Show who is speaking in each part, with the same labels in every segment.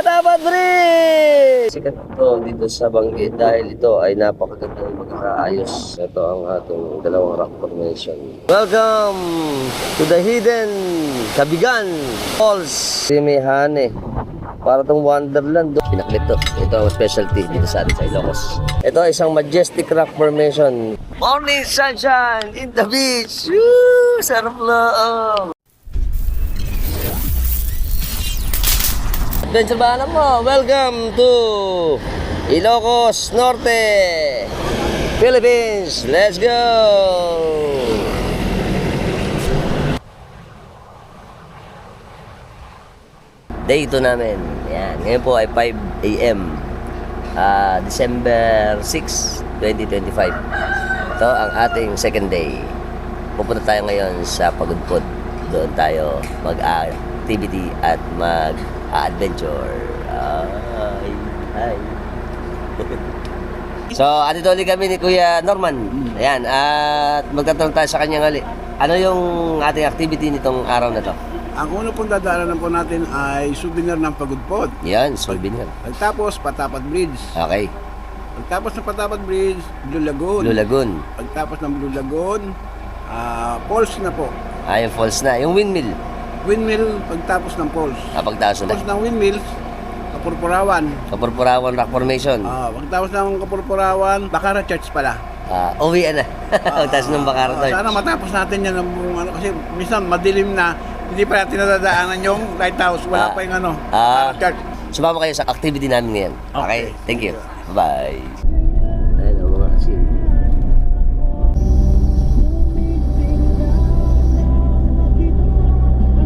Speaker 1: Patapat Bridge! Sikat ito dito sa Banggit dahil ito ay napakagandang magkakaayos. Ito ang ating dalawang rock formation. Welcome to the hidden Kabigan Falls. Simihane. Para itong Wonderland. Pinaklit to. Ito ang specialty dito sa atin sa Ilocos. Ito isang majestic rock formation. Morning sunshine in the beach. Woo! Sarap lang. Adventure ba mo? Welcome to Ilocos Norte, Philippines. Let's go! Day 2 namin. Yan. Ngayon po ay 5 a.m. December 6, 2025. Ito ang ating second day. Pupunta tayo ngayon sa Pagudpud. Doon tayo mag-activity at mag-adventure. Hi. So, andito ulit kami ni Kuya Norman. Ayan. At magtatanong tayo sa kanyang hali. Ano yung ating activity nitong araw na to?
Speaker 2: Ang una pong dadaanan po natin ay souvenir ng Pagudpud.
Speaker 1: Yan, souvenir.
Speaker 2: Pagtapos, Patapat Bridge.
Speaker 1: Okay.
Speaker 2: Pagtapos ng Patapat Bridge, Blue Lagoon.
Speaker 1: Blue Lagoon.
Speaker 2: Pagtapos ng Blue Lagoon, Falls na po.
Speaker 1: Yung falls na. Yung windmill.
Speaker 2: Windmill, pagtapos ng Falls.
Speaker 1: Pagtaas na.
Speaker 2: Pagtapos ng Windmills, Kapurpurawan.
Speaker 1: Kapurpurawan Rock Formation.
Speaker 2: Pagtapos ng Kapurpurawan, Bacara Church pala.
Speaker 1: Uwian na. Pagtaas ng Bacara Church.
Speaker 2: Sana matapos natin yan ng buong ano, kasi minsan madilim na, hindi pa natin nadadaanan yung lighthouse. Wala pa yung ano, church.
Speaker 1: Sumama kayo sa activity namin ngayon. Okay? Thank you. Bye. Ayan ang mga asin.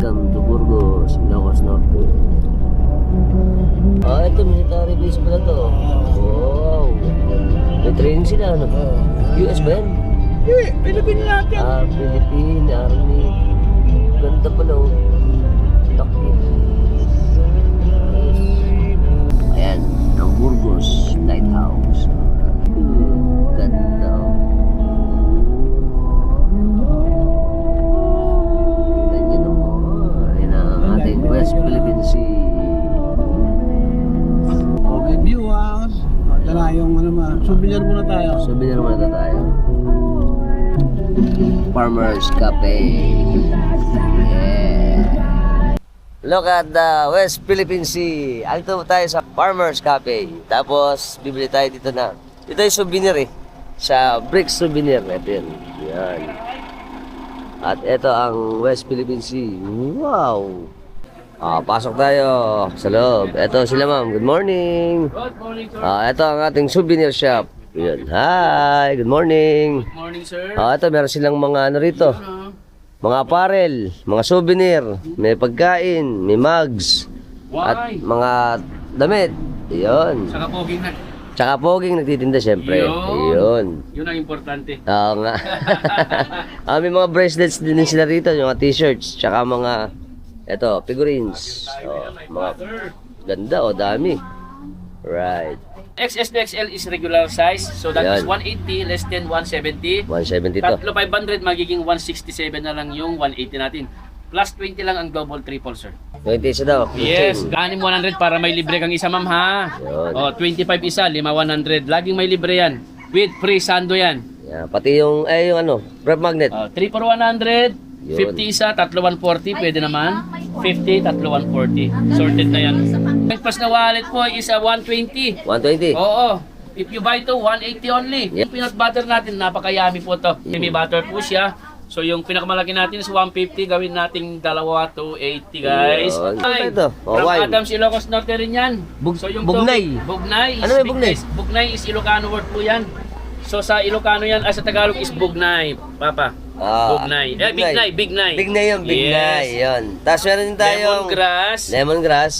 Speaker 1: Welcome to Burgos, Ilocos Norte. Ito military base pala to. Wow. May training sila, ano? US ba yan?
Speaker 2: Philippine natin.
Speaker 1: Philippine Army. Ganda pala, oh. Laki. Ayan, ang Burgos Lighthouse. Ganda, oh. Ganyan, oh. Ayan ang ating West Philippine Sea.
Speaker 2: Okay, view Tara, yung ano souvenir muna tayo.
Speaker 1: Souvenir muna tayo. Farmers Cafe. Yeah. Look at the West Philippine Sea. Alito tayo sa Farmers Cafe. Tapos, bibili tayo dito na. Ito yung souvenir eh. Sa Brick Souvenir. Ito yun. Yan. At ito ang West Philippine Sea. Wow! Pasok tayo sa loob. Ito sila, ma'am. Good morning.
Speaker 3: Good morning, sir.
Speaker 1: Ito ang ating souvenir shop. Yan. Hi, good morning.
Speaker 3: Good morning, sir.
Speaker 1: Ito meron silang mga ano rito. Mga apparel, mga souvenir, may pagkain, may mugs, at
Speaker 3: Why?
Speaker 1: mga damit. Iyon.
Speaker 3: Saka poging na.
Speaker 1: Tsaka poging nagtitinda syempre. Iyon.
Speaker 3: Yun ang importante.
Speaker 1: Oo nga. May mga bracelets din sila rito, yung mga t-shirts, tsaka mga figurines. Mga ganda, dami. Right.
Speaker 3: XS to XL is regular size. So that
Speaker 1: Yan.
Speaker 3: is 180 less than 170.
Speaker 1: 170 to.
Speaker 3: Tatlo 500 magiging 167 na lang yung 180 natin. Plus 20 lang ang double triple, sir.
Speaker 1: 20 isa daw.
Speaker 3: Yes,
Speaker 1: 15.
Speaker 3: ganin 100 para may libre kang isa, ma'am, ha?
Speaker 1: Yun.
Speaker 3: 25 isa, 5 100. Laging may libre yan. With free sando yan.
Speaker 1: Yan. Pati yung rep magnet.
Speaker 3: 3 for 100.
Speaker 1: Yun.
Speaker 3: 50 isa, tatlo 140, pwede naman. 50, tatlo 140. Sorted na yan. Ang pas na wallet po is 120.
Speaker 1: 120.
Speaker 3: Oo. If you buy to 180 only.
Speaker 1: Yeah.
Speaker 3: Yung peanut butter natin, napakayami po to. May butter po siya. So yung pinakamalaki natin is 150. Gawin nating dalawa to 80, guys.
Speaker 1: Yun.
Speaker 3: Ay,
Speaker 1: Ito.
Speaker 3: from
Speaker 1: Wine.
Speaker 3: Adams, Ilocos Norte rin yan.
Speaker 1: Bugnay.
Speaker 3: Bugnay.
Speaker 1: Ano may bugnay?
Speaker 3: Bugnay is Ilocano word po yan. So sa Ilocano yan, sa Tagalog is bugnay. Papa. Bugnay. Bignay.
Speaker 1: Bignay yun, bignay.
Speaker 3: Yes.
Speaker 1: Yun. Tapos meron din tayong
Speaker 3: Lemongrass.
Speaker 1: lemongrass.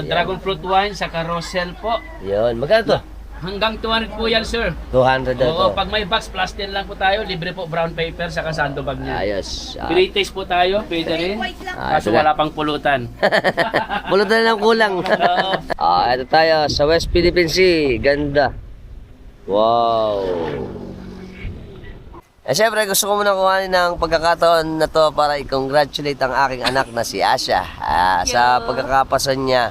Speaker 3: Dragon fruit wine sa carousel po.
Speaker 1: Yun. Magkano to?
Speaker 3: Hanggang 200 po yan, sir.
Speaker 1: 200 daw to.
Speaker 3: Oo, pag may box, plus 10 lang po tayo. Libre po brown paper sa sando bag niya.
Speaker 1: Ayos.
Speaker 3: Free taste po tayo, pwede rin. Kaso
Speaker 1: ito na.
Speaker 3: wala pang pulutan.
Speaker 1: Pulutan na lang kulang. Ito tayo sa West Philippine Sea. Ganda. Wow. Siyempre, gusto ko muna kuhanin ng pagkakataon na to para i-congratulate ang aking anak na si Asha sa pagkakapasan niya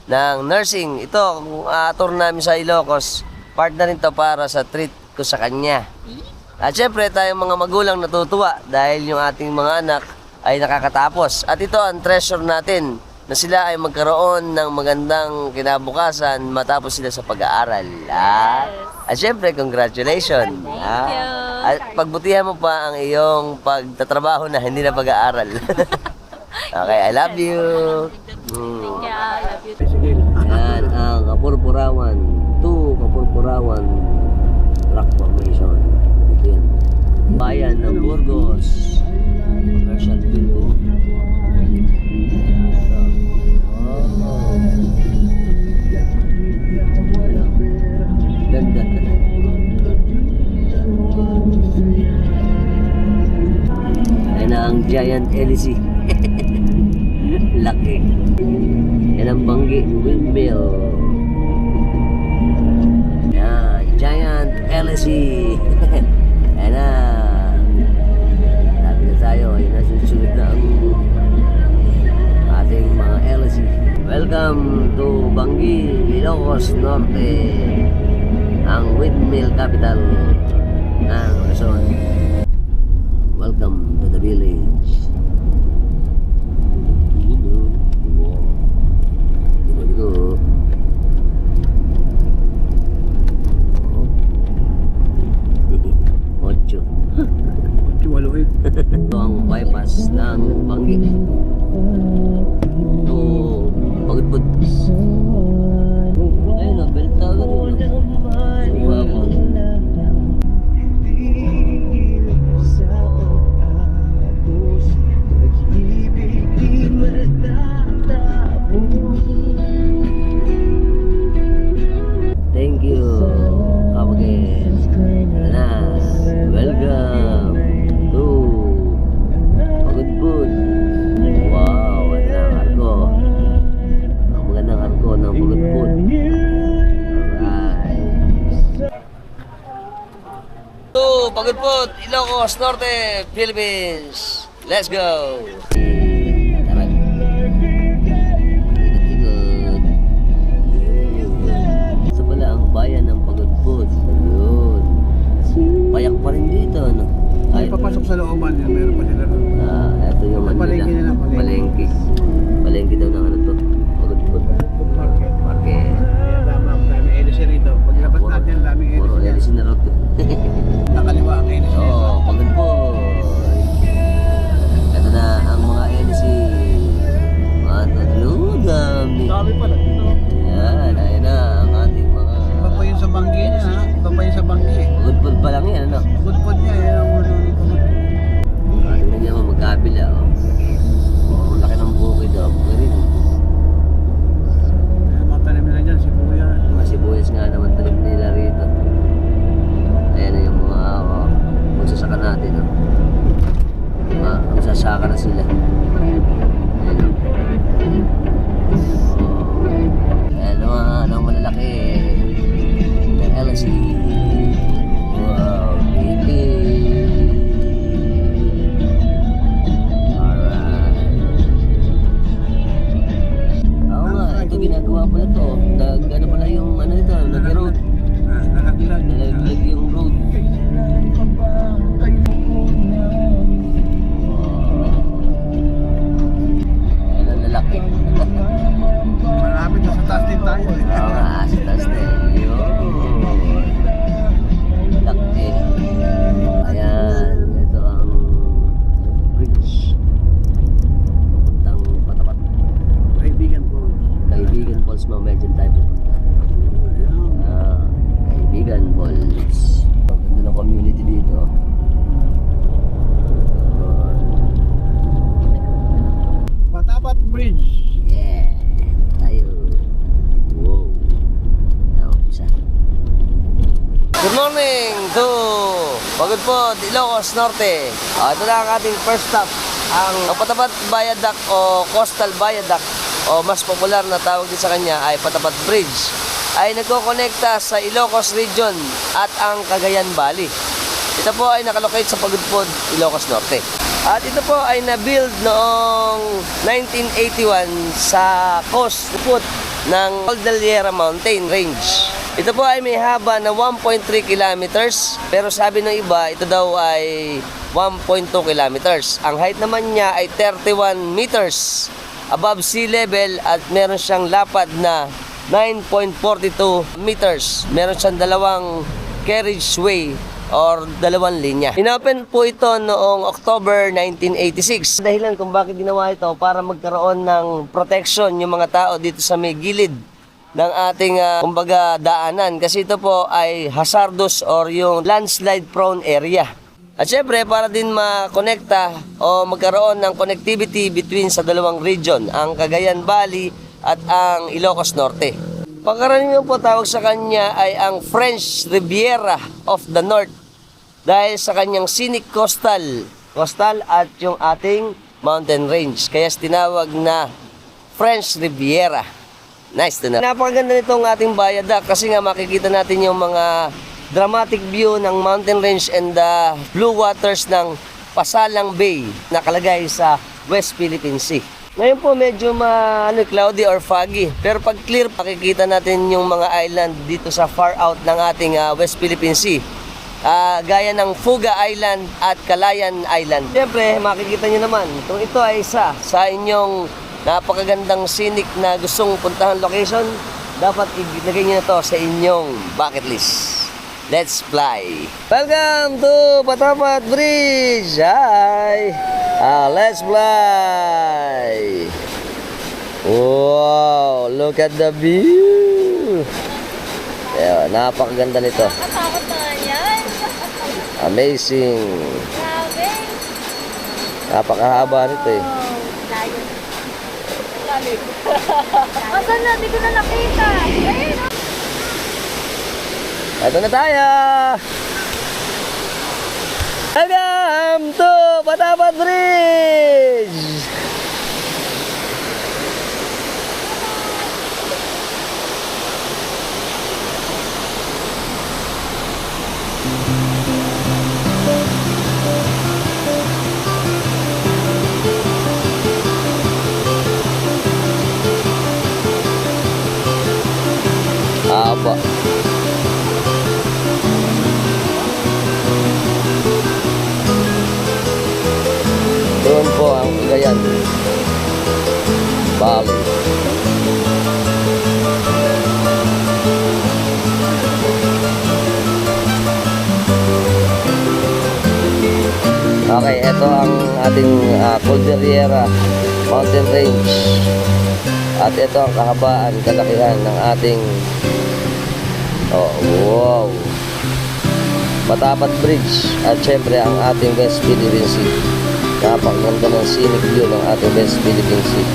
Speaker 1: ng nursing. Ito, kung tour namin sa Ilocos, part na rin to para sa treat ko sa kanya. At syempre, tayong mga magulang natutuwa dahil yung ating mga anak ay nakakatapos. At ito ang treasure natin, na sila ay magkaroon ng magandang kinabukasan matapos sila sa pag-aaral. At syempre, congratulations. At pagbutihan mo pa ang iyong pagtatrabaho na hindi na pag-aaral. Okay, I love you. Yan ang Kapurpurawan 2, Kapurpurawan Rock Formation. Ito yan. Bayan ng Burgos. Commercial building. Ganda. Yan ang giant LEC. Laki. Yan ang Banggi windmill. Yan, giant LEC. Yan na. Lapit na tayo. Yan na, susunod na ang ating mga LEC. Welcome to Banggi, Ilocos Norte, ang windmill capital ng Luzon. Welcome to the village. Dito. Ocho.
Speaker 2: Waluhin.
Speaker 1: Ito ang bypass ng Banggi. Ito, Pagudpud. Ayun na, Beltagan yun. Wow. Thank you. Come again. Na, welcome to Pagudpud. Wow, ano ang arko. Ang magandang arko ng Pagudpud. Alright. To Pagudpud, Ilocos Norte, Philippines. Let's go. Tara. Ikot-ikot. Ito pala ang bayan ng Pagudpud. Ayun. Payak pa rin dito, ano?
Speaker 2: Ay, papasok sa looban yun. Meron pa sila ron.
Speaker 1: Ito yung ano
Speaker 2: Palengke
Speaker 1: nila.
Speaker 2: nila, palengke.
Speaker 1: Palengke. Palengke daw ng ano to. Pagudpud.
Speaker 2: Market.
Speaker 1: Market.
Speaker 2: Dami LC rito. Paglabas natin, daming
Speaker 1: Puro
Speaker 2: LC.
Speaker 1: LC na road to.
Speaker 2: Nakaliwa ang LC.
Speaker 1: Oo, Pagudpud. Ito na ang mga LC. Mga dami.
Speaker 2: Dami pala.
Speaker 1: Yan, ayan na ang ating mga...
Speaker 2: Iba pa yun sa Banggi niya, ha? Iba pa yun sa Banggi.
Speaker 1: Pagudpud pa lang yan, ano?
Speaker 2: Pagudpud niya, yan ang ulo ng Pagudpud.
Speaker 1: Tingnan niya mo magkabila, oh. Oh, laki ng bukid, oh. Pwede.
Speaker 2: Mga tanim nila dyan, sibuyas.
Speaker 1: Mga sibuyas nga naman talim nila rito. Ayan na yung mga magsasaka natin. Magsasaka na sila. Ayan o. Ayan na mga anong malalaki. Yung LSE. Wow, baby. Alright. Oo nga, ito ginagawa pala to. Ano pala yung ano ito, nag-road.
Speaker 2: Nalaglag.
Speaker 1: Nalaglag yung road. Ayan ang lalaki.
Speaker 2: Malapit na sa taas din tayo.
Speaker 1: Oo nga, sa taas na eh. Yun. Laki. Ayan, ito ang bridge. Papuntang Patapat.
Speaker 2: Kaibigan ko.
Speaker 1: Kaibigan Falls, mamaya dyan tayo pupunta. Kaibigan Falls. Ang ganda ng community dito.
Speaker 2: Patapat Bridge.
Speaker 1: Yeah. Tayo. Wow. Naumpisa. Good morning to Pagudpud, Ilocos Norte. Ito na ang ating first stop. Ang Patapat Viaduct o Coastal Viaduct o mas popular na tawag din sa kanya ay Patapat Bridge ay nagkokonekta sa Ilocos Region at ang Cagayan Valley. Ito po ay nakalocate sa Pagudpud, Ilocos Norte. At ito po ay na-build noong 1981 sa coast foot ng Cordillera Mountain Range. Ito po ay may haba na 1.3 kilometers, pero sabi ng iba, ito daw ay 1.2 kilometers. Ang height naman niya ay 31 meters above sea level at meron siyang lapad na 9.42 meters. Meron siyang dalawang carriageway or dalawang linya. Inopen po ito noong October 1986. Dahilan kung bakit ginawa ito para magkaroon ng protection yung mga tao dito sa may gilid ng ating kumbaga daanan. Kasi ito po ay hazardous or yung landslide prone area. At syempre para din makonekta o magkaroon ng connectivity between sa dalawang region, ang Cagayan Valley at ang Ilocos Norte. Pagkaraniwan po tawag sa kanya ay ang French Riviera of the North dahil sa kanyang scenic coastal at yung ating mountain range. Kaya tinawag na French Riviera. Nice to know. Napakaganda nitong ating viaduct kasi nga makikita natin yung mga dramatic view ng mountain range and the blue waters ng Pasalang Bay nakalagay sa West Philippine Sea. Ngayon po medyo cloudy or foggy. Pero pag clear, makikita natin yung mga island dito sa far out ng ating West Philippine Sea. Gaya ng Fuga Island at Calayan Island. Siyempre, makikita nyo naman, kung ito ay isa sa inyong napakagandang scenic na gustong puntahan location, dapat ilagay nyo na to sa inyong bucket list. Let's fly! Welcome to Patapat Bridge! Hi! Let's fly! Wow! Look at the view! Napakaganda nito.
Speaker 4: Nakakatakot naman yan.
Speaker 1: Amazing!
Speaker 4: Grabe.
Speaker 1: Napakahaba nito eh.
Speaker 4: Layo. Lalim. Asan na? Di ko na nakita. Ayun.
Speaker 1: Ito na tayo! Welcome to Patapat Bridge! Apa? Doon po ang Cagayan Valley. Okay, ito ang ating Cordillera Mountain Range. At ito ang kahabaan, kalakihan ng ating wow, Patapat Bridge. At syempre ang ating West Philippine Sea. Napakaganda ng scenic view ng ating West Philippine Sea.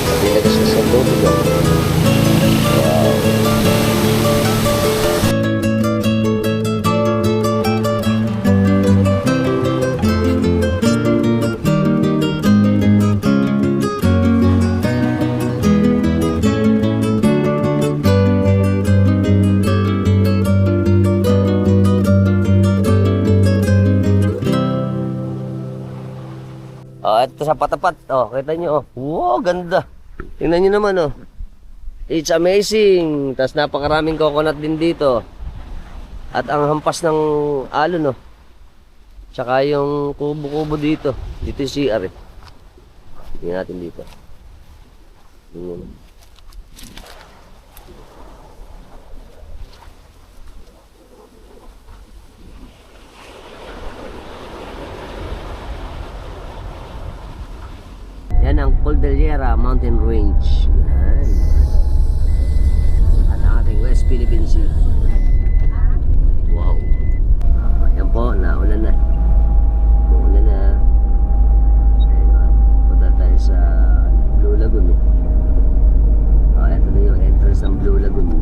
Speaker 1: Pagkilagay siya sa lobby. Wow. Ito sa Patapat, kita nyo, wow, ganda. Tingnan nyo naman, it's amazing. Tapos napakaraming coconut din dito. At ang hampas ng alon, tsaka yung kubo-kubo dito. Dito yung CR eh. Tingnan natin dito. Tingnan. Yan ang Cordillera Mountain Range. Yan. At ang ating West Philippine Sea. Wow. Yan po, naulan na. Naulan na. Punta tayo sa Blue Lagoon. Ito na yung entrance ng Blue Lagoon.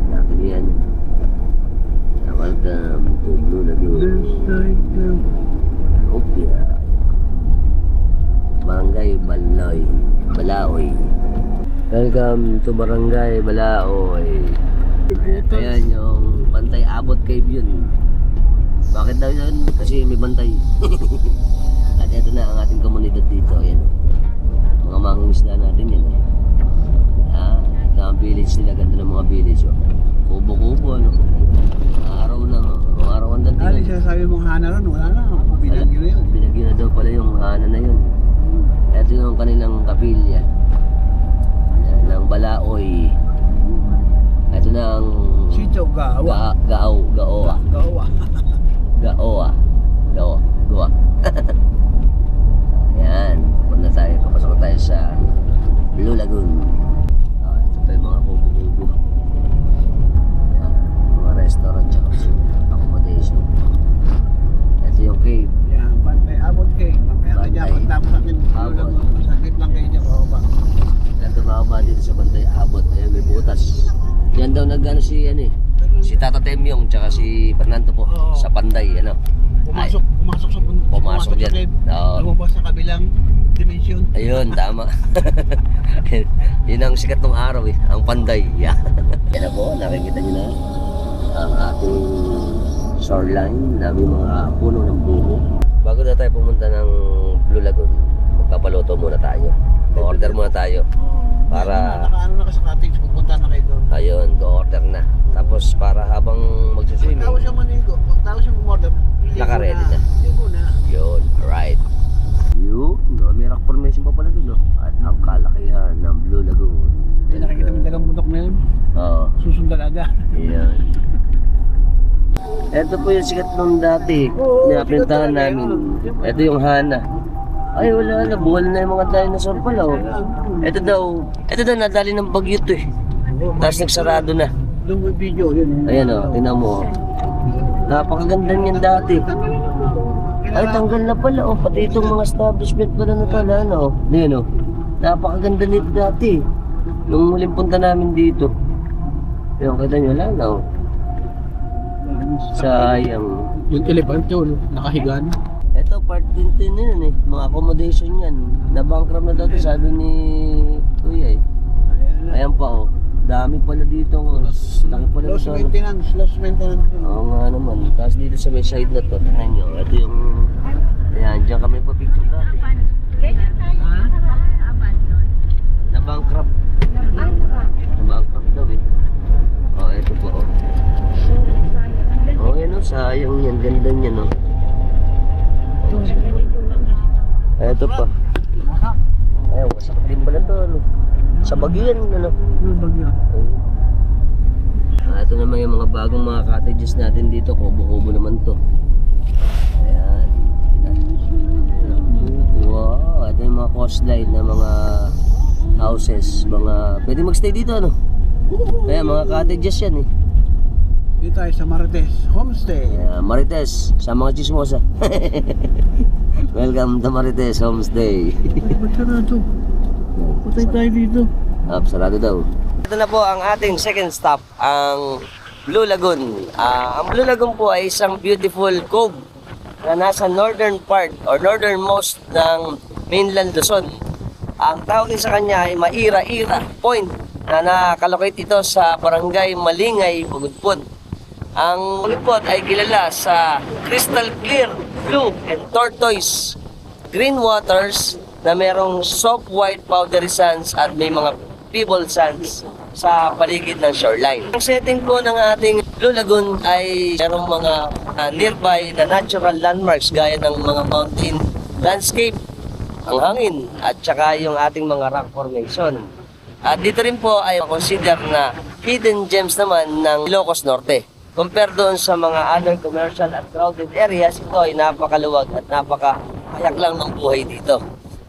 Speaker 1: Natin yan. Welcome to Blue Lagoon. Okay. Barangay Balaoy. Welcome to Barangay Balaoy. Ayan yung Bantay Abot Cave yun. Bakit daw yun? Kasi may bantay. At ito na ang ating komunidad dito. Ayan. Mga mangingisda natin yan. Ayan. Ito ang village nila. Ganda ng mga village. Oh. Kubo-kubo ano. Araw na. Mga araw ang dating.
Speaker 2: Ali, sinasabi mong hana ron, wala na. Binagyo na yun.
Speaker 1: Binagyo na daw pala yung hana na yun. Ito yung kanilang kapilya. Ayan, ng Balaoy. Ito na ang
Speaker 2: Sitio Gawa.
Speaker 1: Gaoa.
Speaker 2: Gawa.
Speaker 1: Gaoa. Gawa. Ayan. Punta tayo. Papasok tayo sa Blue Lagoon. Ito pa yung mga kubo-kubo. Ayan. Mga restaurant tsaka accommodation. Ito yung cave.
Speaker 2: Yan, Bantay Abot Cave. Mamaya ka dyan,
Speaker 1: Bantay
Speaker 2: pagtapos natin.
Speaker 1: Abot.
Speaker 2: Masakit lang kayo dyan, bababa.
Speaker 1: Ito bababa dito sa Bantay Abot. Ayan, may butas. Yan daw nag-ano si Tata Temyong tsaka si Fernando po
Speaker 2: Oo.
Speaker 1: sa Panday, ano.
Speaker 2: Pumasok sa
Speaker 1: dyan.
Speaker 2: cave.
Speaker 1: Oo.
Speaker 2: Lumabas sa kabilang dimension.
Speaker 1: Ayun, tama. Yun ang sikat ng araw eh, ang Panday. Yan na po, nakikita nyo na ang ating shoreline na may mga puno ng buho. Bago na tayo pumunta ng Blue Lagoon, magpapaluto muna tayo. Order muna tayo. Para-
Speaker 2: Nakaano na ka sa cottage, pupunta na kayo doon.
Speaker 1: Ayun, go-order na. Tapos para habang magsuswimming,
Speaker 2: Pagtapos siya manigo, pagtapos siya umorder,
Speaker 1: Naka-ready na.
Speaker 2: Ligo na.
Speaker 1: yun, alright. Yun, no, may rock formation pa pala dun, no? At ang kalakihan ng Blue Lagoon.
Speaker 2: Ay, nakikita mo yung dagang bundok na yun.
Speaker 1: Oo,
Speaker 2: Susundan agad.
Speaker 1: yun. Ito po yung sikat nung dati,
Speaker 2: Oo,
Speaker 1: napintahan
Speaker 2: sikat talaga
Speaker 1: namin.
Speaker 2: yun.
Speaker 1: Ito yung Hana. Ay, wala na, buwal na yung mga dinosaur pala, oh. Ito daw nadali ng bagyo to eh. Tapos nagsarado na.
Speaker 2: Doon may video, yun.
Speaker 1: Ayan o, tingnan mo. Napakaganda niyan dati. Ay, tanggal na pala o. Pati itong mga establishment pala na tala, ano. Ayan o. Napakaganda nito dati. Nung muling punta namin dito. Ayan, kita nyo lang o. Sayang.
Speaker 2: Yung elephant yun, nakahiga na.
Speaker 1: Ito, part din to yun eh. Mga accommodation yan. Na-bankrupt na dati, sabi ni Kuya eh. Ayan pa o. Dami pala dito. Laki pala
Speaker 2: Lost
Speaker 1: dito.
Speaker 2: maintenance, lost maintenance.
Speaker 1: Oo nga naman. Tapos dito sa may side na to, tingnan nyo. Ito yung... Ayan, dyan kami pa picture dati. Na-bankrupt. Na-bankrupt daw eh. Oh, ito po oh. Oh, yan oh, sayang yan. Ganda niyan oh. Ito pa. Ayun, wasak din pala to ano. Sa Bagyan ano.
Speaker 2: Yung bagyo.
Speaker 1: Ito naman yung mga bagong mga cottages natin dito. Kubo-kubo naman to. Ayan. Wow, ito yung mga coastline na mga houses. Pwede magstay dito ano. Kaya mga cottages yan eh.
Speaker 2: Dito tayo sa Marites Homestay.
Speaker 1: Marites, sa mga chismosa. Welcome to Marites Homestay.
Speaker 2: Ba't sarado? Patay tayo dito.
Speaker 1: Sarado daw. Ito na po ang ating second stop, ang Blue Lagoon. Ang Blue Lagoon po ay isang beautiful cove na nasa northern part or northernmost ng mainland Luzon. Ang tawag din sa kanya ay Maira-Ira Point na nakalocate ito sa barangay Malingay, Bugudpod. Ang Bugudpod ay kilala sa crystal clear blue and tortoise green waters na merong soft white powdery sands at may mga pebble sands sa paligid ng shoreline. Ang setting po ng ating Blue Lagoon ay merong mga nearby na natural landmarks gaya ng mga mountain landscape, ang hangin at saka yung ating mga rock formation. At dito rin po ay consider na hidden gems naman ng Ilocos Norte. Compare doon sa mga other commercial at crowded areas, ito ay napakaluwag at napakahayak lang ng buhay dito.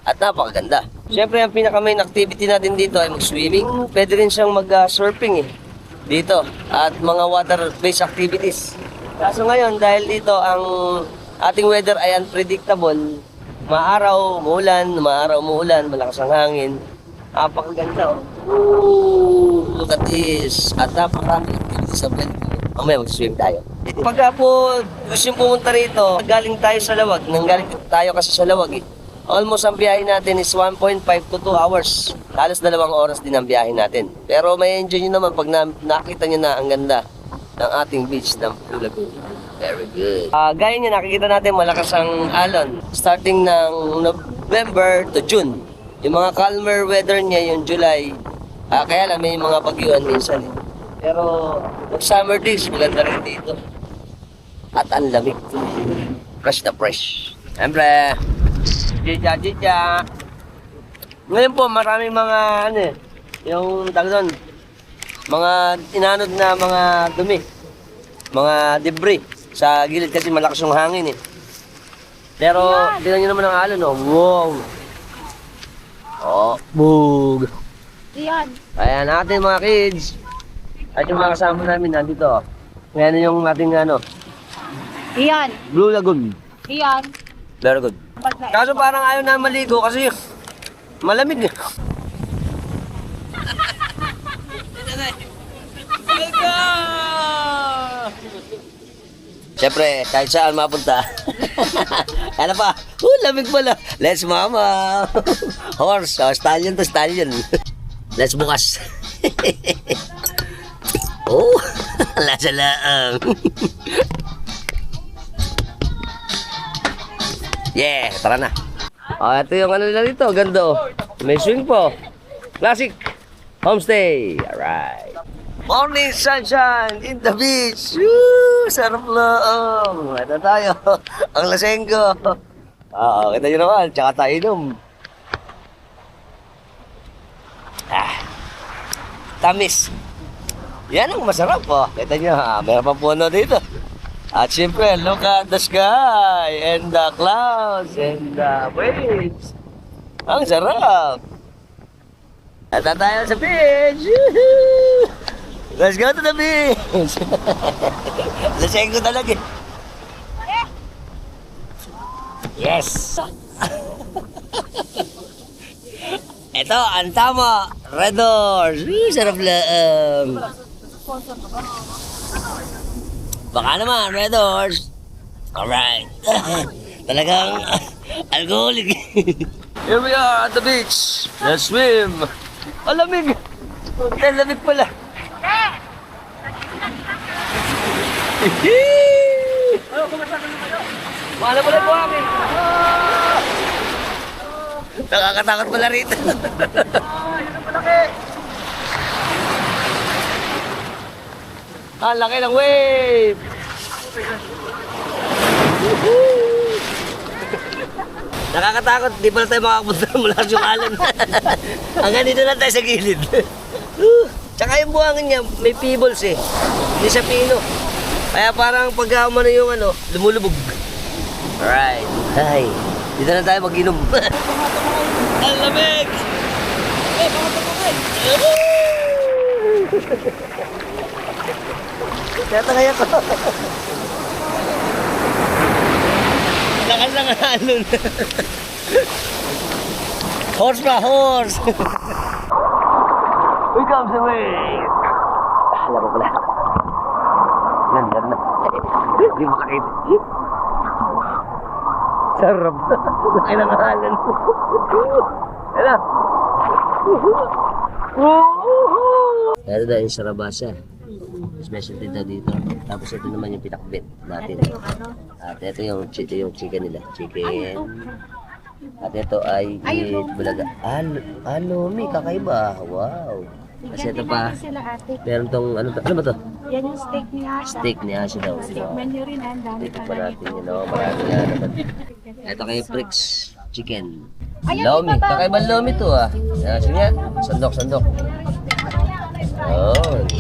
Speaker 1: At napakaganda. Siyempre, ang pinaka-main activity natin dito ay mag-swimming. Pwede rin siyang mag-surfing dito. At mga water-based activities. Kaso ngayon, dahil dito ang ating weather ay unpredictable, maaraw, umuulan, malakas ang hangin. Napakaganda. Look at this. At napakarami activities sa bed. Mamaya mag-swim tayo. Pagka po gusto yung pumunta rito, galing tayo sa Lawag. Nanggaling tayo kasi sa Lawag eh. Almost ang biyahe natin is 1.5 to 2 hours. Halos 2 oras din ang biyahe natin. Pero may enjoy nyo naman pag nakita nyo na ang ganda ng ating beach ng Blue Lagoon. Very good. Gaya nyo, nakikita natin malakas ang alon. Starting ng November to June. Yung mga calmer weather niya yung July. Kaya lang may mga bagyuan minsan. Pero pag summer days, maganda rin dito. At ang lamig. Fresh na fresh. Siyempre, jija. Ngayon po, maraming mga, yung tag doon, mga inanod na mga dumi, mga debris sa gilid kasi malakas yung hangin Pero, tingnan nyo naman ang alon, Wow! Bug!
Speaker 4: Yan.
Speaker 1: Ayan, natin mga kids. At yung mga kasama namin nandito. Ayan yung ating
Speaker 4: Yan.
Speaker 1: Blue Lagoon.
Speaker 4: Yan.
Speaker 1: Very good. Kaso parang ayaw na maligo kasi malamig. Siyempre, kahit saan mapunta. Ano pa? Lamig pala. Let's mama. Horse. Stallion to stallion. Let's bukas. Lasa laang. Yeah, tara na. Ito yung nila dito. Ganda May swing po. Classic homestay. Alright. Morning sunshine in the beach. Woo! Sarap lang. Ito tayo. Ang lasenggo. Kita nyo naman. Tsaka tayo inom. Tamis. Yan ang masarap Kita nyo mayroon pa puno dito. At siyempre, look at the sky and the clouds and the waves. Ang sarap. At tayo sa beach. Woohoo! Let's go to the beach. Laseng ko talaga Yes. Ito, ang tama. Red Doors. Sarap lang. Baka naman, Red Doors. Alright. Talagang alcoholic. Here we are at the beach. Let's swim. Lamig. Lamig pala. Wala pala po amin. Nakakatakot pala rito. Yun ang malaki. Ang laki ng wave. Nakakatakot, di pala tayo makakapunta mula sa alon. Hanggang dito lang tayo sa gilid. Tsaka yung buhangin niya, may pebbles Hindi siya pino. Kaya parang pag umano yung lumulubog. Alright. Hi. Dito na tayo mag-inom. Ang lamig! Tatangay ako. Lakas lang ang alon. Horse pa, horse! Here comes the wave! Alam mo pala. Ganda na. Hindi makakita. Sarap. Laki ng alon. Ano? Ito na yung sarabasa. Specialty daw dito. Tapos ito naman yung pinakbit natin. At ito yung chicken nila. Chicken. At ito ay bulaga. Lomi, kakaiba. Wow. Kasi ito pa, meron tong, ano ba to?
Speaker 4: Yan yung steak ni Asha.
Speaker 1: Steak ni Asha daw.
Speaker 4: Steak menu rin, ang dami
Speaker 1: Dito pa
Speaker 4: pala
Speaker 1: natin,
Speaker 4: nito.
Speaker 1: marami nga naman. Ito kay Prix Chicken.
Speaker 4: Ayan,
Speaker 1: Lomi,
Speaker 4: may baba.
Speaker 1: kakaibang lomi to Sige nga, sandok.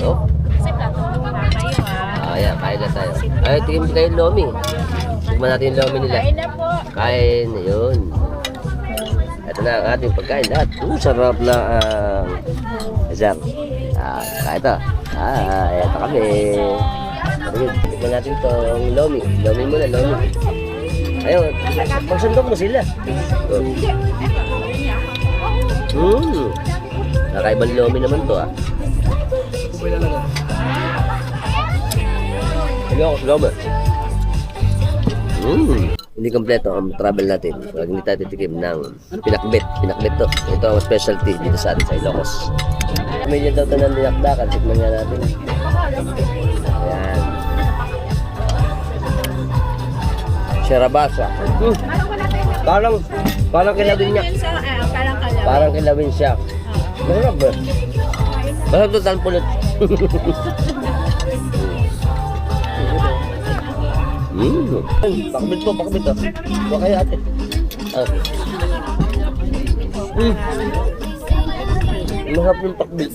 Speaker 1: No.
Speaker 4: Kasi plato na kayo
Speaker 1: Ayan, kain na tayo. Ay, tingin mo kayo yung lomi. Tignan natin yung lomi nila.
Speaker 4: Kain na po.
Speaker 1: Kain, yun. Ito na ang ating pagkain lahat. Sarap lang ang asar. Kain ito. Ito kami. Tignan natin itong lomi. Lomi muna, lomi. Ayun, magsandok mo sila. Nakaibang lomi naman to Sige ako, lomi. hindi kompleto ang travel natin. Pag hindi tayo titikim ng pinakbit. Pinakbit to. Ito ang specialty dito sa atin sa Ilocos. Medyo daw ito ng dinakdakan. Tikman nga natin. Ayan. Sherabasa. Parang kilawin niya. Parang kilawin siya. Masarap ba? Masarap ito talpulit. Pakbit po, pakbit to. Huwag kayo ate. Masarap yung pakbit.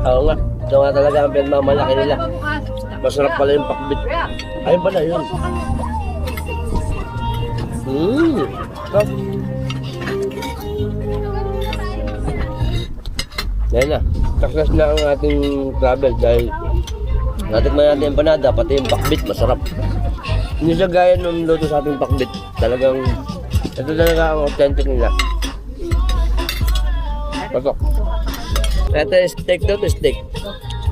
Speaker 1: Oo nga, ito nga talaga ang pinagmamalaki nila. Masarap pala yung pakbit. Ayun pala yun. Sarap. Yan na, success na ang ating travel dahil natikman natin yung panada, pati yung pakbit, masarap. Hindi siya gaya ng luto sa ating pakbit. Talagang, ito talaga ang authentic nila. Pasok. Ito yung steak to, steak.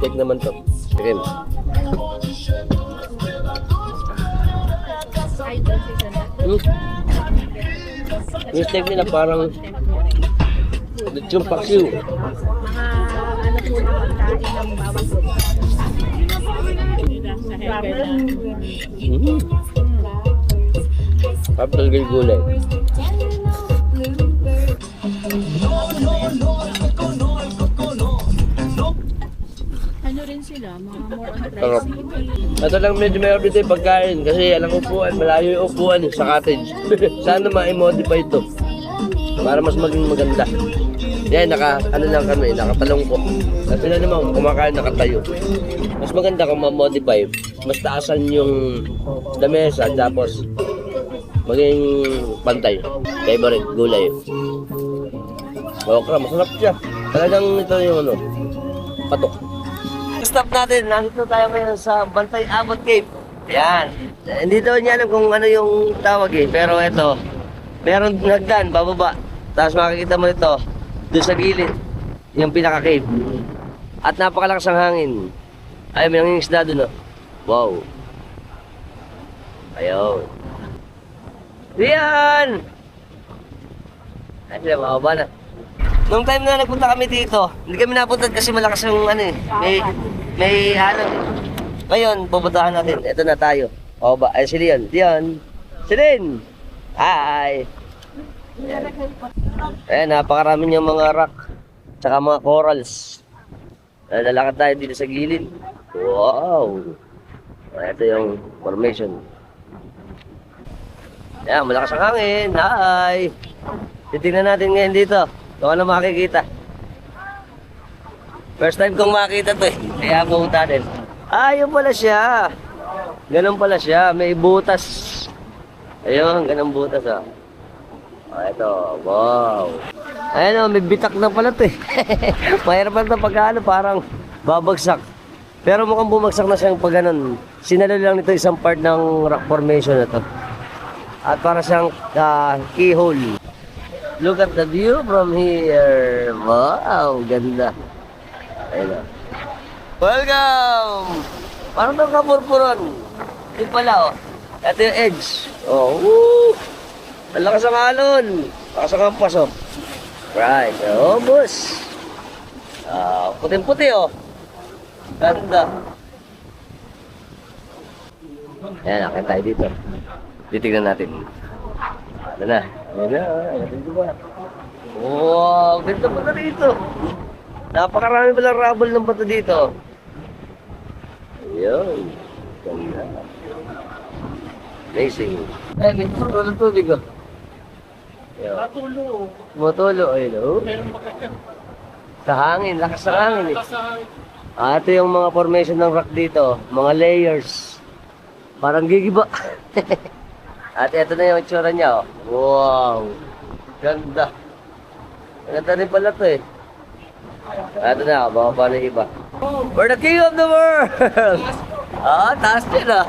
Speaker 1: Steak naman to. Okay. Yung steak nila parang lechon paksiw. Kapal gulay.
Speaker 4: Ano rin sila, mga more on
Speaker 1: Sarap.
Speaker 4: rice.
Speaker 1: Ito lang medyo mayroon dito yung pagkain kasi alang upuan, malayo yung upuan sa cottage. Sana ma-modify ito para mas maging maganda. Yan, ano lang kami, nakatalong ko. At sila naman kumakain nakatayo. Mas maganda kung ma-modify, mas taasan yung lamesa tapos maging pantay. Favorite gulay. Okra, masarap siya. Talagang ito yung ano, patok. Stop natin. Nandito tayo ngayon sa Bantay Abot Cave. Yan. Hindi daw niya alam kung ano yung tawag eh. Pero ito, meron hagdan, bababa. Tapos makikita mo ito, doon sa gilid, yung pinaka-cave. At napakalakas ang hangin. Ay, may nangingisda doon, oh. Wow. Ayaw. Rian! Ay, sila mababa na. Nung time na nagpunta kami dito, hindi kami napunta kasi malakas yung ano eh. May halong. Ngayon, pupuntahan natin. Ito na tayo. O ba? Ay, si Leon. Leon. Si Lynn! Hi! Ayan, napakarami niyang mga rock. Tsaka mga corals. Lalakad tayo dito sa gilid. Wow! Ito yung formation. Ayan, malakas ang hangin. Hi! Titignan natin ngayon dito. Kung ano makikita. First time kong makita to eh. Kaya pumunta din. Ayun pala siya. Ganun pala siya. May butas. Ayun, ganun butas ah. Ito. Wow. Ayun oh, may bitak na pala to eh. Mahirap lang ito pagkano parang babagsak. Pero mukhang bumagsak na siyang pag ganun. Sinalo lang nito isang part ng rock formation na to. At para siyang keyhole. Look at the view from here. Wow, ganda. Ayun. Welcome! Parang itong kapurpuron. Ito pala, oh. Ito yung edge. Oh, woo! Ang lakas ang alon. Lakas ang kampas, oh. Right. Oh, boss. Puting-puti, oh. Ganda. Ayan, akin tayo dito. Titignan natin. Ano na? Ayun na, wow, ganda pala rito. Napakarami pala rubble ng bato dito. Ayun, ganda. Amazing. Eh, may tulong tubig oh. Matulo. Matulo, ayun oh. Sa hangin, lakas ng hangin eh. Ito yung mga formation ng rock dito, mga layers. Parang gigiba. At ito na yung itsura niya, oh. Wow! Ganda. Ganda rin pala to eh. Ito na, baka na iba. We're the king of the world! Taas din ah.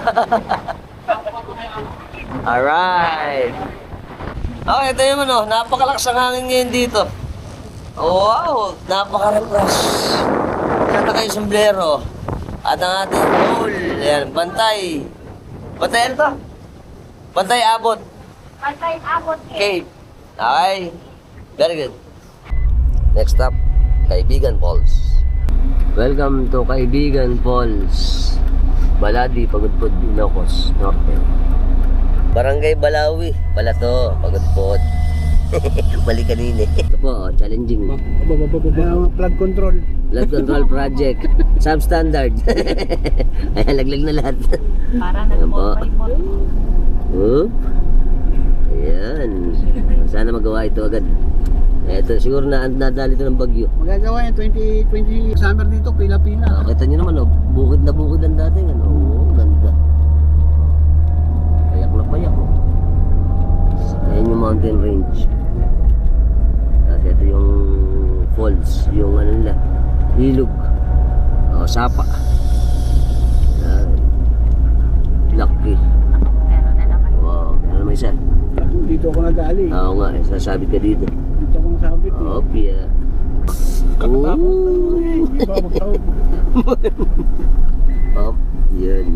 Speaker 1: Alright. Okay, ito yung ano, napakalakas ang hangin ngayon dito. Wow! Napaka-refresh. Kanta kayo sombrero. At ang ating pool, ayan, bantay. Pantay ano to? Pantay abot.
Speaker 4: Pantay abot eh.
Speaker 1: Cave. Okay. Very good. Next stop, Kaibigan Falls. Welcome to Kaibigan Falls. Baladi, Pagudpod, Ilocos Norte. Barangay Balawi. Pala to, Pagudpod. Bali kanina. Ito po, challenging.
Speaker 2: Flood control.
Speaker 1: Blood control project. Substandard. Ayan, laglag na lahat.
Speaker 4: Para
Speaker 1: Ayan po.
Speaker 4: nag-4x4.
Speaker 1: Oop. Ayan. Sana magawa ito agad. Ito, siguro na nadali ito ng bagyo.
Speaker 2: Magagawa yan 2020 summer dito, pila-pila.
Speaker 1: Kita nyo naman, oh, bukid na bukid ang dating. Ano? Oo, ganda. Payak na payak. Oh. Ayan yung mountain range. Tapos ito yung falls, yung ano nila, ilog. O, sapa. Ayan. Lucky.
Speaker 4: Pero na naman.
Speaker 1: Wow, ano naman isa?
Speaker 2: Dito ako nadali.
Speaker 1: Oo nga, sasabit ka dito.
Speaker 2: Dito ako nasabit.
Speaker 1: Oh, pia. Oh, yun.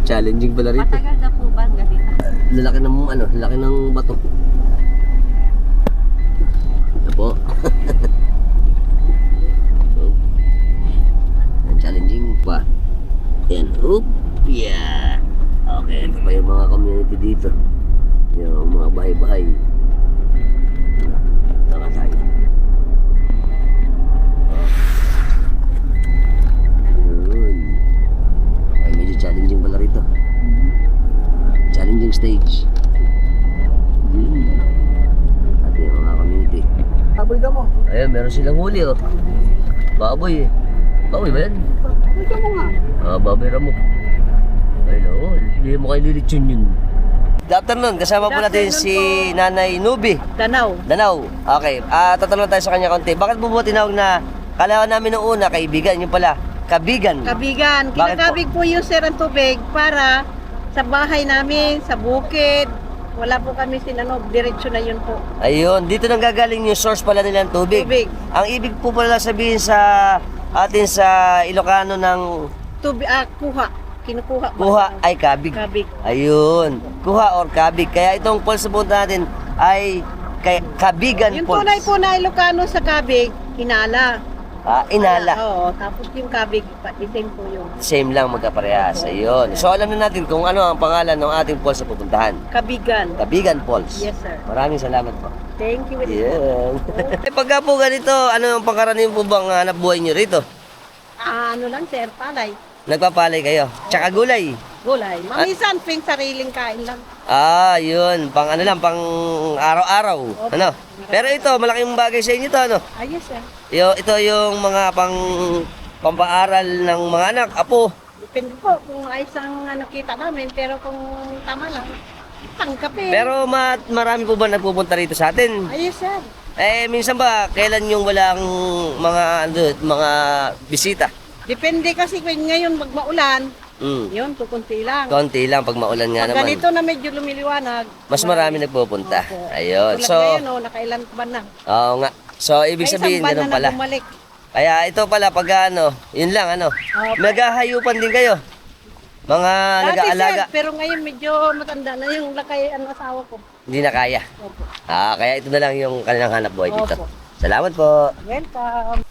Speaker 1: Challenging pala rito.
Speaker 4: Matagal na po ba ang ganito?
Speaker 1: Lalaki ng ano, lalaki ng bato. Ito po. Challenging pa. Yan. Oop. Yeah. Okay. Ito pa yung mga community dito. Yung mga bahay-bahay. Tara tayo. Yun. Ay, medyo challenging pala rito. Challenging stage. At yung mga community.
Speaker 2: Aboy ka mo.
Speaker 1: Ayun, meron silang huli oh. Baboy eh. Baboy ba yan?
Speaker 2: Aboy ka mo nga.
Speaker 1: Baboy ramo. Ayun, hindi mo kayo lilitsyon yun. Good afternoon, kasama po natin si Nanay Nubi.
Speaker 5: Danaw.
Speaker 1: Danaw. Okay, tatanong tayo sa kanya konti. Bakit mo ba tinawag na kalawan namin noong una, kaibigan? Yung pala, kabigan.
Speaker 5: Kabigan.
Speaker 1: Bakit
Speaker 5: Kinakabig po yung sir ang tubig para sa bahay namin, sa bukid. Wala po kami sinano, diretsyo na yun po.
Speaker 1: Ayun, dito nang gagaling yung source pala nilang tubig.
Speaker 5: Tubig.
Speaker 1: Ang ibig po pala sabihin sa atin sa Ilocano ng
Speaker 5: Tubig, kuha. Kinukuha.
Speaker 1: kuha ay kabig.
Speaker 5: Kabig.
Speaker 1: Ayun, kuha or kabig. Kaya itong falls na punta natin ay Kabigan
Speaker 5: Yung
Speaker 1: Falls.
Speaker 5: tunay po na Ilocano sa kabig, hinala.
Speaker 1: Inala.
Speaker 5: Oo, tapos yung kabig, same po yun.
Speaker 1: Same lang magkaparehas. Ayun. So alam na natin kung ano ang pangalan ng ating falls na pupuntahan.
Speaker 5: Kabigan.
Speaker 1: Kabigan Falls.
Speaker 5: Yes, sir.
Speaker 1: Maraming salamat po.
Speaker 5: Thank you.
Speaker 1: Yan. Pagka po ganito, ano ang pangkaraniwan po bang hanap buhay nyo rito?
Speaker 5: Ano lang, sir, palay.
Speaker 1: Nagpapalay kayo. Tsaka gulay.
Speaker 5: Gulay. Mamisan, ping sariling kain lang.
Speaker 1: Yun. Pang ano lang, pang araw-araw. Ano? Pero ito, malaking bagay sa inyo to, ano?
Speaker 5: Ayos, sir.
Speaker 1: Ito yung mga pampaaral ng mga anak, apo.
Speaker 5: Depende po kung ayos ang kita namin, pero kung tama lang, tanggapin.
Speaker 1: Pero marami po ba nagpupunta rito sa atin?
Speaker 5: Ayos, sir.
Speaker 1: Minsan ba, kailan yung walang mga bisita?
Speaker 5: Depende kasi kung ngayon magmaulan, yun, kukunti lang.
Speaker 1: Konti lang pag maulan nga
Speaker 5: Pag
Speaker 1: naman.
Speaker 5: ganito na medyo lumiliwanag,
Speaker 1: Mas marami nagpupunta.
Speaker 5: Opo.
Speaker 1: Ayun.
Speaker 5: Tulad
Speaker 1: So,
Speaker 5: ngayon, nakailan ba na?
Speaker 1: oo nga. So, ibig
Speaker 5: Ay,
Speaker 1: sabihin,
Speaker 5: isang buwan
Speaker 1: ganun
Speaker 5: na
Speaker 1: pala.
Speaker 5: bumalik.
Speaker 1: Kaya ito pala, pag yun lang,
Speaker 5: Opo.
Speaker 1: Naghahayupan din kayo. Mga nag-aalaga.
Speaker 5: Sir, pero ngayon medyo matanda na yung lakay ang asawa ko.
Speaker 1: Hindi na kaya.
Speaker 5: Opo.
Speaker 1: Kaya ito na lang yung kanilang hanap buhay dito.
Speaker 5: Opo.
Speaker 1: Salamat po.
Speaker 5: Welcome.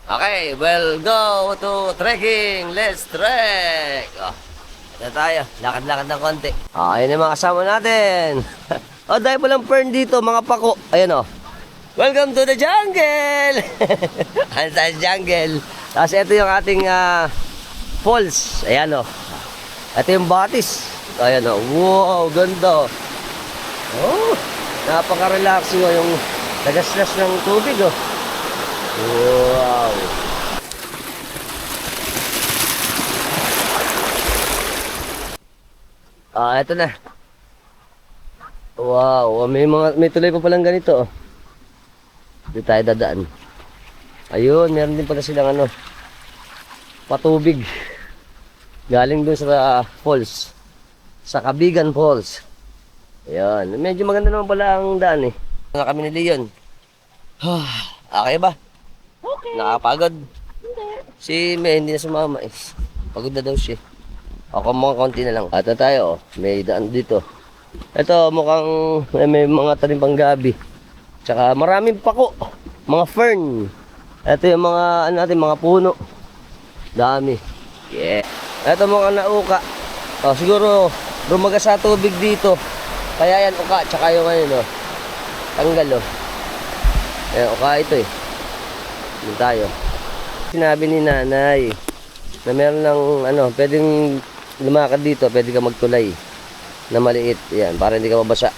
Speaker 1: Okay, we'll go to trekking. Let's trek. Ito tayo. Lakad-lakad ng konti. Ayan yung mga kasama natin. Dahil palang fern dito, mga pako. Ayan o. Welcome to the jungle! Ano tayo sa jungle? Tapos ito yung ating falls. Ayan o. Ito yung batis. Ayan o. Wow, ganda. Oh, napaka-relaxing o yung tagaslas ng tubig o. Wow. Ito na. Wow, may tuloy pa palang ganito oh. Dito tayo dadaan. Ayun, meron din pala silang patubig. Galing dun sa falls. Sa Kabigan Falls. Ayun, medyo maganda naman pala ang daan eh. Kami ni Leon. Okay ba?
Speaker 5: Okay.
Speaker 1: Nakapagod.
Speaker 5: Hindi.
Speaker 1: Si May hindi na sumama eh. Pagod na daw siya. Ako mga konti na lang. Ata tayo, may daan dito. Ito mukhang may mga tanim pang gabi. Tsaka maraming pako, mga fern. Ito yung mga ano natin, mga puno. Dami. Yeah. Ito mukhang nauka. Oh, siguro rumaga sa tubig dito. Kaya yan uka, tsaka yung ano, tanggal oh. Eh, uka ito eh. Doon tayo. Sinabi ni nanay na meron ng ano, pwedeng lumakad dito, pwede ka magtulay na maliit. Yan, para hindi ka mabasa.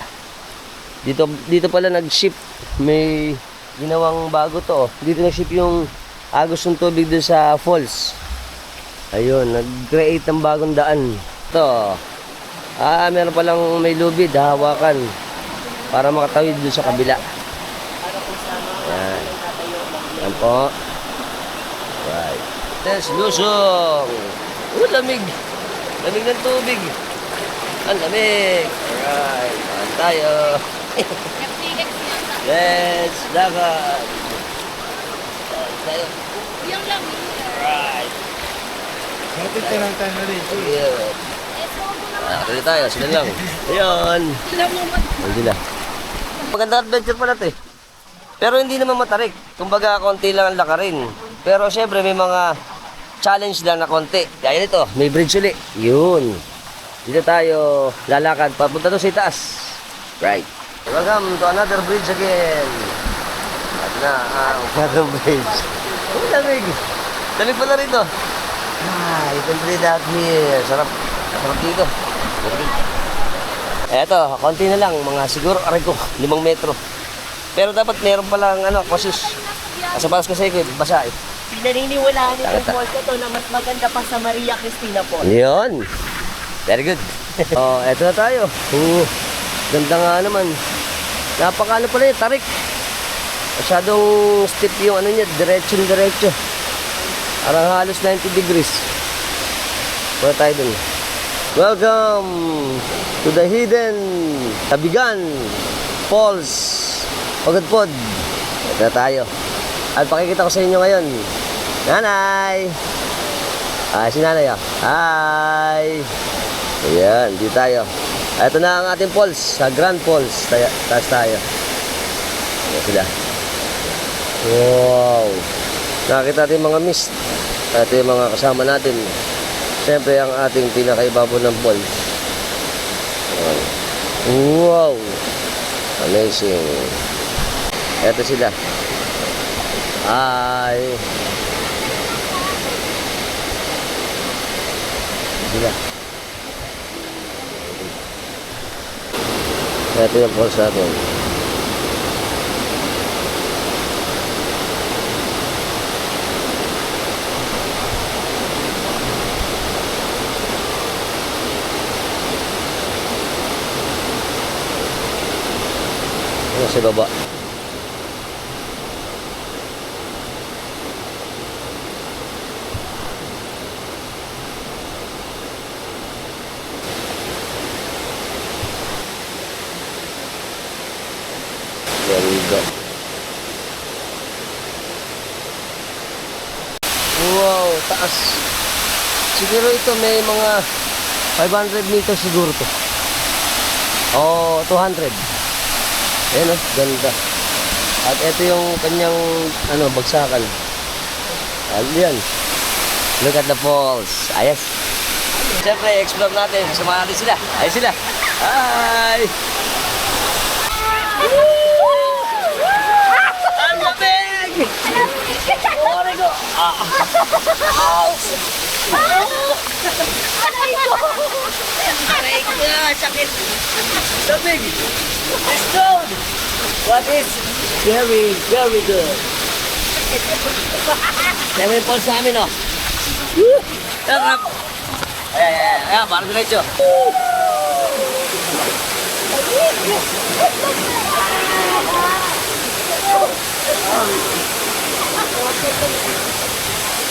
Speaker 1: Dito pala nag-ship. May ginawang bago to. Dito nag-ship yung agos ng tubig dun sa falls. Ayun, nag-create ng bagong daan. Ito. Meron palang may lubid, hawakan para makatawid dun sa kabila. Yan. Yan po. Right. Test lusong. Lamig. Lamig ng tubig. Ang lamig. Alright. Saan tayo? Let's lakad. Saan tayo?
Speaker 4: Yung lang.
Speaker 1: Alright.
Speaker 2: Kapit ka lang tayo na rin.
Speaker 1: Ayun. Tuloy tayo. Sila lang. Ayun. Ayun sila. Maganda adventure pala ito eh. Pero hindi naman matarik. Kumbaga, konti lang ang lakarin. Pero syempre, may mga challenge lang na konti. Dahil ito, may bridge ulit. Yun. Dito tayo lalakad. Papunta to sa itaas. Right. Welcome to another bridge again. At na, another bridge. Oh, lamig. Lamig pala rito. You can breathe out here. Sarap. Sarap dito. Eto, konti na lang. Mga siguro, aray ko, 5 metro. Pero dapat meron palang ano, kasus. Kasi balas kasi ko, basa eh.
Speaker 6: Pinaniniwalaan nitong falls na to na mas maganda pa sa Maria Cristina Falls.
Speaker 1: Yun. Very good. Oh, eto na tayo. Ganda nga naman. Napakano pala yun, tarik. Masyadong steep yung ano niya, diretso. Parang halos 90 degrees. Wala tayo dun. Welcome to the hidden Tabigan Falls. Pagudpod. Ito na tayo. At pakikita ko sa inyo ngayon. Nanay! Si nanay oh. Hi! Ayan, dito tayo. Ito na ang ating falls. Sa Grand Falls. Taas tayo. Ayan sila. Wow! Nakakita natin mga mist. Ito yung mga kasama natin. Siyempre ang ating pinakaibabaw ng falls. Ayan. Wow! Amazing! Ito sila. Hi! Sila. Ito yung falls natin. Sa baba. Ganda. Wow, taas. Siguro ito may mga 500 meters siguro to. Oh, 200. Ayan o, ganda. At ito yung kanyang bagsakan. Ayan. Look at the falls. Ayos. Siyempre, explore natin. Sumama natin sila. Ayos sila. Hi! Ang lamig! Aray ko! Aray ko! Sakit! Lamig! Let's go! What is very, very good. Siyempre yung falls namin, oh. Sarap! Ayan, parang diretso.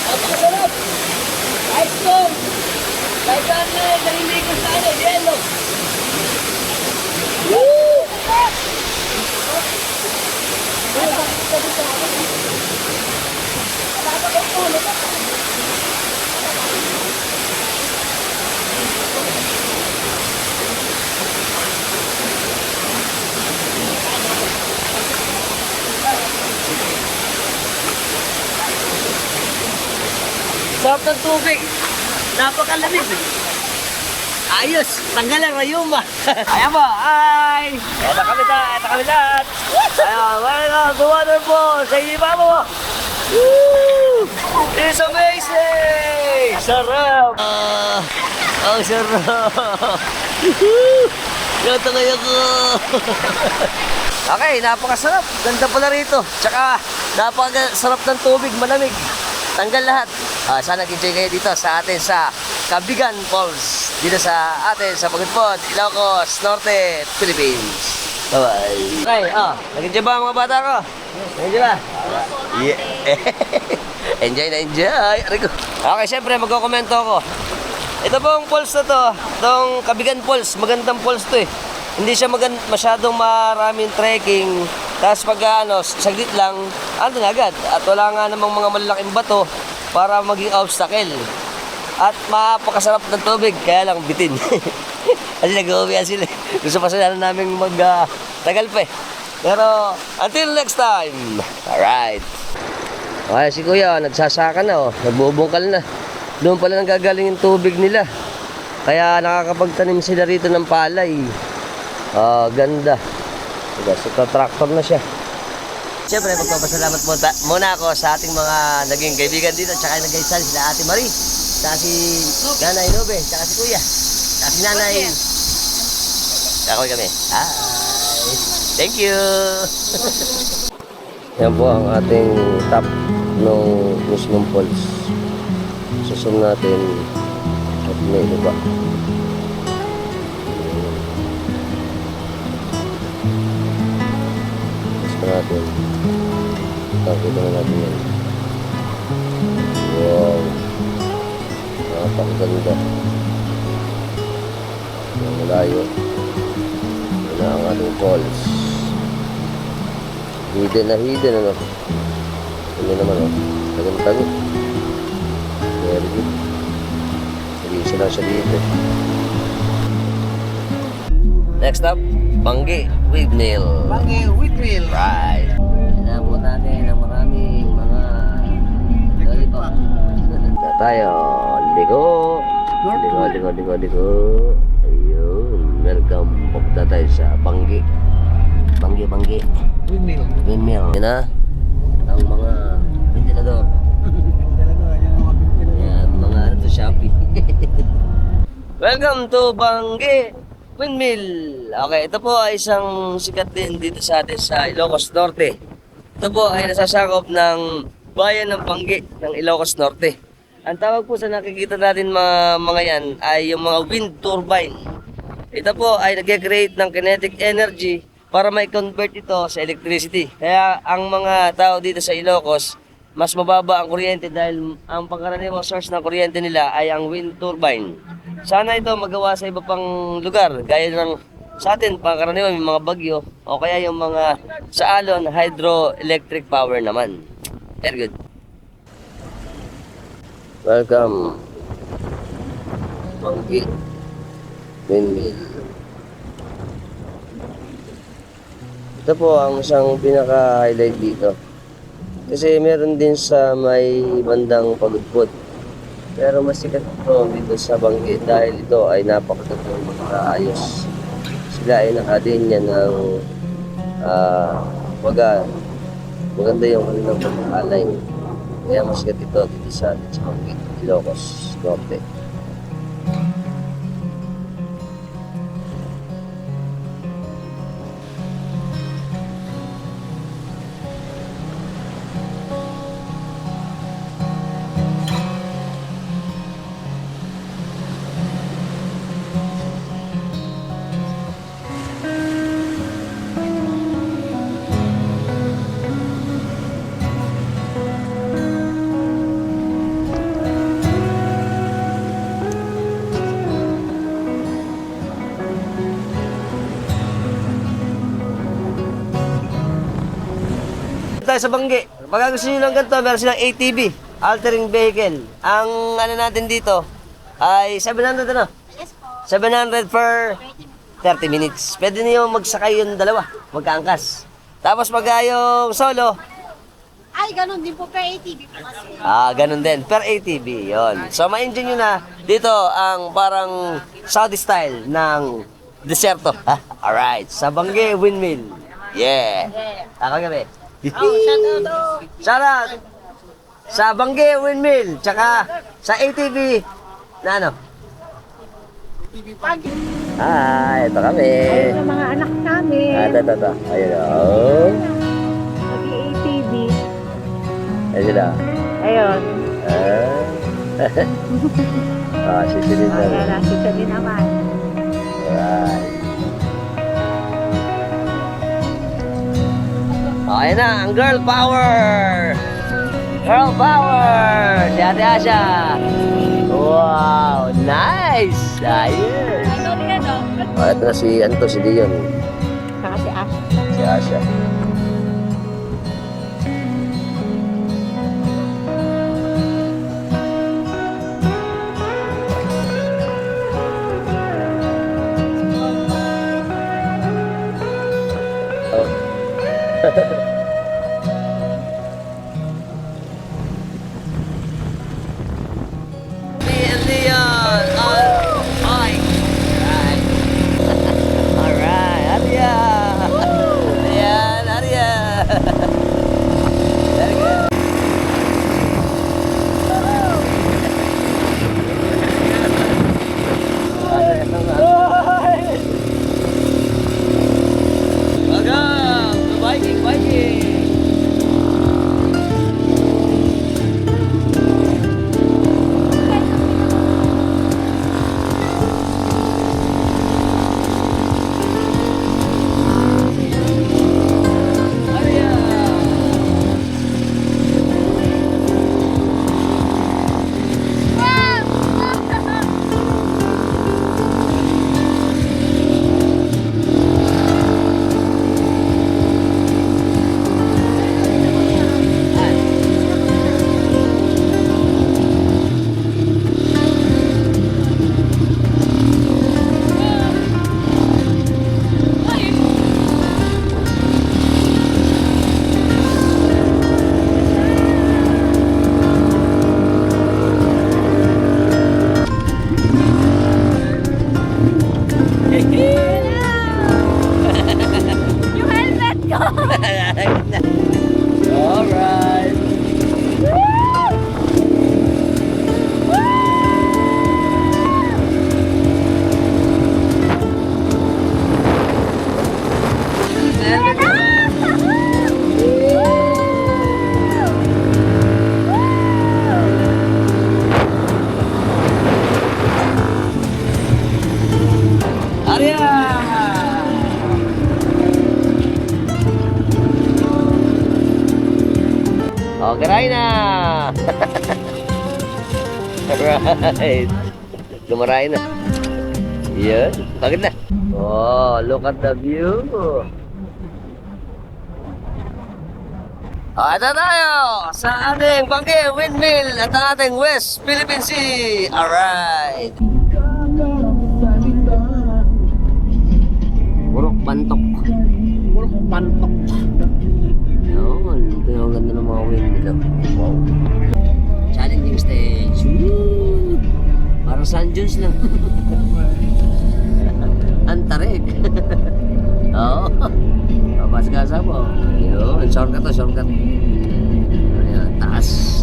Speaker 1: Napakasarap! Ice cream! Kahit saan na narinig ko sa yelo. Woo! Sarap ng tubig. Napakalamig. Ayos, tanggal ang rayuma. Ayan po, ay! Eto kami lahat. Ayan, welcome to Waterfall. Sa iba mo. Woo! It's amazing! Sarap! Ang sarap! Yata kaya ko! Okay, napakasarap. Ganda pala rito. Tsaka, napakasarap ng tubig, malamig. Tanggal lahat. Sana nag-enjoy kayo dito sa atin sa Cabigan Falls. Dito sa atin sa Pagudpod, Ilocos Norte, Philippines. Bye-bye. Okay, nag-enjoy ba ang mga bata ko? Nag-enjoy ba? Yeah. Enjoy na enjoy. Okay, syempre magkokomento ako. Ito pong falls na to, itong Cabigan Falls, magandang falls to eh. Hindi siya masyadong maraming trekking. Tapos pag saglit lang, andun agad. At wala nga namang mga malalaking bato para maging obstacle. At mapakasarap ng tubig, kaya lang bitin. Kasi nag-uwihan sila. Gusto pa sila namin tagal pa eh. Pero until next time. Alright. Okay, si Kuya, nagsasaka na nagbubungkal na. Doon pala nanggagaling yung tubig nila. Kaya nakakapagtanim sila rito ng palay. Ganda. So, tractor na siya. Siyempre, magpapasalamat muna ako sa ating mga naging kaibigan dito. Tsaka nag-gaisan sila Ate Marie. Tsaka si Nanay Nube. Tsaka si Kuya. Tsaka si Nanay. Kakoy kami. Hi. Thank you. Yan po ang ating top ng Muslim Falls. Susum natin at may iba. Gusto natin. Nakita na natin yan. Wow. Napakaganda. Yung malayo. Yan na ang ating falls. Hidden na hidden Hindi naman Tagang-tagang. Very good. Seryoso lang siya dito. Next up, Banggi Windmill.
Speaker 2: Banggi Windmill.
Speaker 1: Right. Inabot natin ang maraming mga lollipop. Na tayo. Ligo. Ligo. Ayun. Welcome. Punta tayo sa Banggi. Banggi.
Speaker 2: Windmill.
Speaker 1: Yan na. Ang mga ventilador. Yan, mga Shopee. Welcome to Banggi Windmill. Okay, ito po ay isang sikat din dito sa atin sa Ilocos Norte. Ito po ay nasasakop ng bayan ng Banggi ng Ilocos Norte. Ang tawag po sa nakikita natin mga yan ay yung mga wind turbine. Ito po ay nag-create ng kinetic energy para mai-convert ito sa electricity. Kaya ang mga tao dito sa Ilocos, mas mababa ang kuryente dahil ang pangkaraniwang source ng kuryente nila ay ang wind turbine. Sana ito magawa sa iba pang lugar, gaya ng sa atin, pangkaraniwan may mga bagyo, o kaya yung mga sa alon, hydroelectric power naman. Very good. Welcome. Banggi Windmill. Ito po ang isang pinaka-highlight dito. Kasi meron din sa may bandang Pagudpod. Pero mas sikat ito dito sa Banggi dahil ito ay napakagandang magkaayos. Sila ay nakadinya ng maganda yung kanilang pag-alay. Kaya mas sikat ito dito sa Banggi, Ilocos Norte. Tayo sa Banggi. Pag gusto nyo ng ganito, meron silang ATV, altering vehicle. Ang natin dito ay 700
Speaker 4: Yes po.
Speaker 1: 700 per 30 minutes. Pwede niyo magsakay yung dalawa, magkaangkas. Tapos pag yung solo,
Speaker 4: Ay,
Speaker 5: Ay, ganun din po. Per ATV po kasi.
Speaker 1: Ganun din. Per ATV, yon. So, ma-enjoy nyo na dito ang parang Saudi style ng deserto. Alright. Sa Bangge Windmill. Yeah. Kagabi. Shout out. Sa Bangge Windmill. Tsaka sa ATV na ano? Ito kami.
Speaker 5: Yung mga anak namin.
Speaker 1: Ito. Ayun o.
Speaker 5: Nag-ATV.
Speaker 1: Ayun sila.
Speaker 5: Ayun.
Speaker 1: Sisilin na.
Speaker 5: Ayan, nakita din naman.
Speaker 1: Alright. Okay na, ang girl power! Girl power! Si Ate Asha! Wow! Nice! Ayun! Ito na si Dion.
Speaker 5: Saka si Ash.
Speaker 1: Si Asha. Leon! Alright! Alright! Arya! Leon! Arya! Very good! Welcome to Viking!
Speaker 4: Yung helmet ko!
Speaker 1: Alright! Arya! Garay na! Alright. Gumaray na. Yan. Bakit na? Oh, look at the view. Ito tayo sa ating Bangge Windmill at ang ating West Philippine Sea. Alright. Purok Pantok.
Speaker 2: Puro pantok.
Speaker 1: Yun. Ito yung ganda ng mga windmill. Wow. Challenging stage. Woo! Parang San Jose lang. Antarig. Oo. Babas ka sa mo. Yun. Shortcut to, shortcut. Ayan. Taas.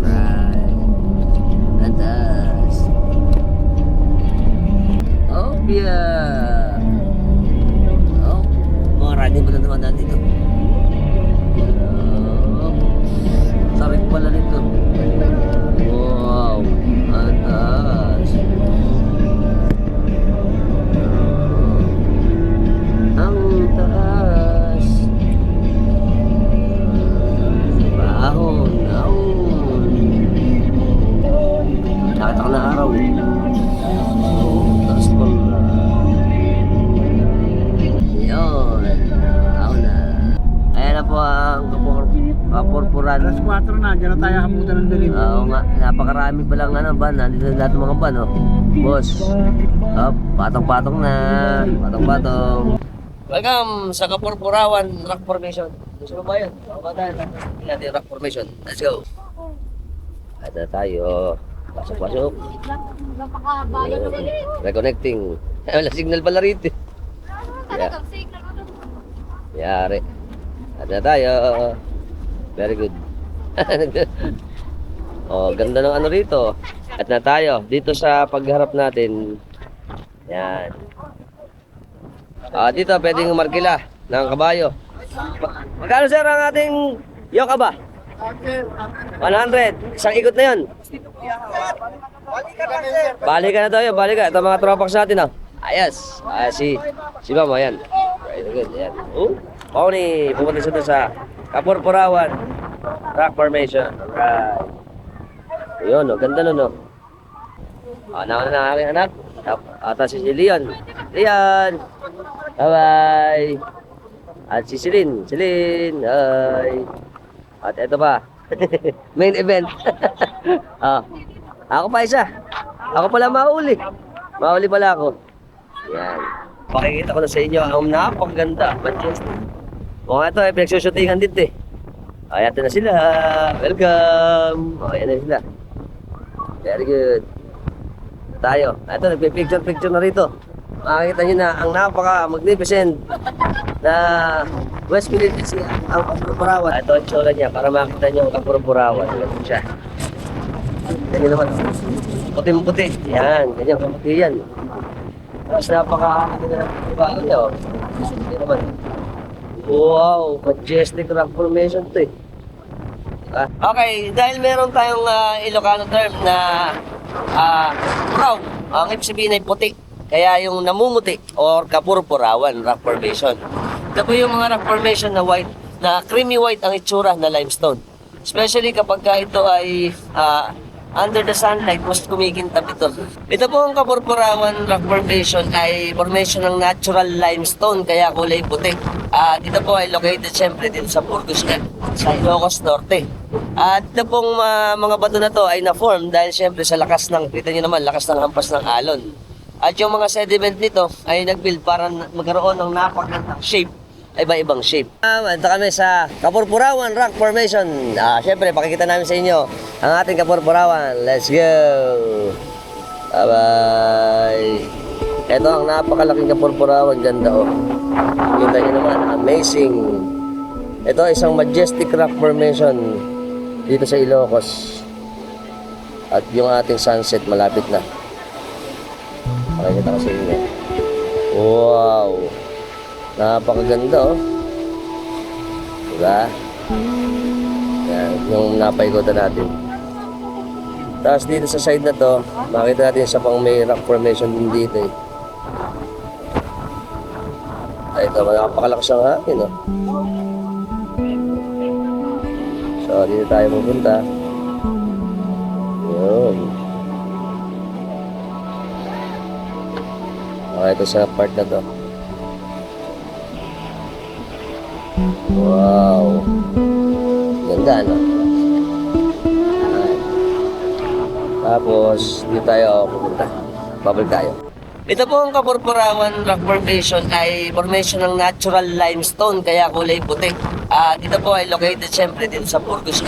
Speaker 1: Right. Taas. Oh, yeah. Oh. Mga riding pa na naman natin dito. Tarik pala nito. Wow. Atas. Ang taas. Ahon. Ahon. Nakita ko na araw. Taas pala. Yun. Ahon na. Ayan na po ang kapurpuran.
Speaker 2: Alas 4 na, dyan na tayo hamutan ng dilim.
Speaker 1: Oo nga, napakarami palang van. Nandito na lahat ng mga van, oh. Boss. Patong-patong na. Patong-patong. Welcome sa Kapurpurawan Rock Formation. Gusto mo ba yun? Baba tayo. Tingnan natin yung rock formation. Let's go. At na tayo. Pasok-pasok.
Speaker 4: Napakabayan na nila.
Speaker 1: Reconnecting. Ay, wala signal pala rito.
Speaker 4: Talagang signal ko to.
Speaker 1: Yari. At na tayo. Very good. Oh, ganda ng ano rito. At na tayo. Dito sa pagharap natin. Yan. Dito pwedeng markila ng kabayo. Magkano sir ang ating yoka ba? 100. Isang ikot na yun. Balik ka na tayo, balik ka. Ito mga tropax natin, oh. Ayos. Si Mama, yan. Very good, yan. Pony, pupunta siya doon sa Kapurpurawan Rock Formation. Alright. Ayun, oh. Ganda nun, oh. Nauna na aking anak. Ata si Leon. Leon! Bye-bye! At si Celine. Hi! At eto pa. Main event. Ako pa isa. Ako pala mauli. Mauli pala ako. Yan. Pakikita ko na sa inyo ang napakaganda. Majestic. Kung ito ay pinagsushootingan dito eh. Ay, ito na sila. Welcome. Ayan na sila. Very good. Tayo. Ito, nagpipicture-picture na rito. Makikita nyo na ang napaka-magnificent na West Philippines ang Kapurpurawan. Ito ang tsura niya para makita nyo ang Kapurpurawan. Ganyan siya. Ganyan naman. Puting-puti. Yan. Ganyan kamuti yan. Tapos napaka-ibago niya. Ganyan naman. Wow! Majestic rock formation to eh. Okay, dahil meron tayong Ilocano term na proud, ang ibig sabihin ay puti. Kaya yung namumuti or Kapurpurawan rock formation. Ito po yung mga rock formation na white, na creamy white ang itsura na limestone. Especially kapag ito ay under the sunlight, mas kumikintab ito. Ito po ang Kapurpurawan rock formation ay formation ng natural limestone, kaya kulay puti. Dito po ay located siyempre dito sa Burgos, sa Ilocos Norte. At ito pong mga bato na to ay na-form dahil siyempre sa lakas ng, kita nyo naman, lakas ng hampas ng alon. At yung mga sediment nito ay nag-build para magkaroon ng napakagandang shape, iba-ibang shape. Ito kami sa Kapurpurawan Rock Formation. Siyempre, pakikita namin sa inyo ang ating Kapurpurawan. Let's go! Bye-bye! Ito ang napakalaking Kapurpurawan. Ganda, oh. Kita nyo naman, amazing. Ito isang majestic rock formation dito sa Ilocos. At yung ating sunset malapit na. Pakikita ko sa inyo. Wow! Napakaganda, oh. Diba? Yan, yung napaikutan natin. Tapos dito sa side na to, makita natin sa pang may rock formation din dito, eh. Ay, ito, napakalakas ang hangin, oh. So, dito tayo pupunta. Yun. Okay, ito sa part na to. Wow. Ganda, no? Ayan. Tapos, dito tayo pupunta. Bubble tayo. Ito po ang Kapurpurawan rock formation ay formation ng natural limestone, kaya kulay puti. Dito po ay located siyempre dito sa Burgos,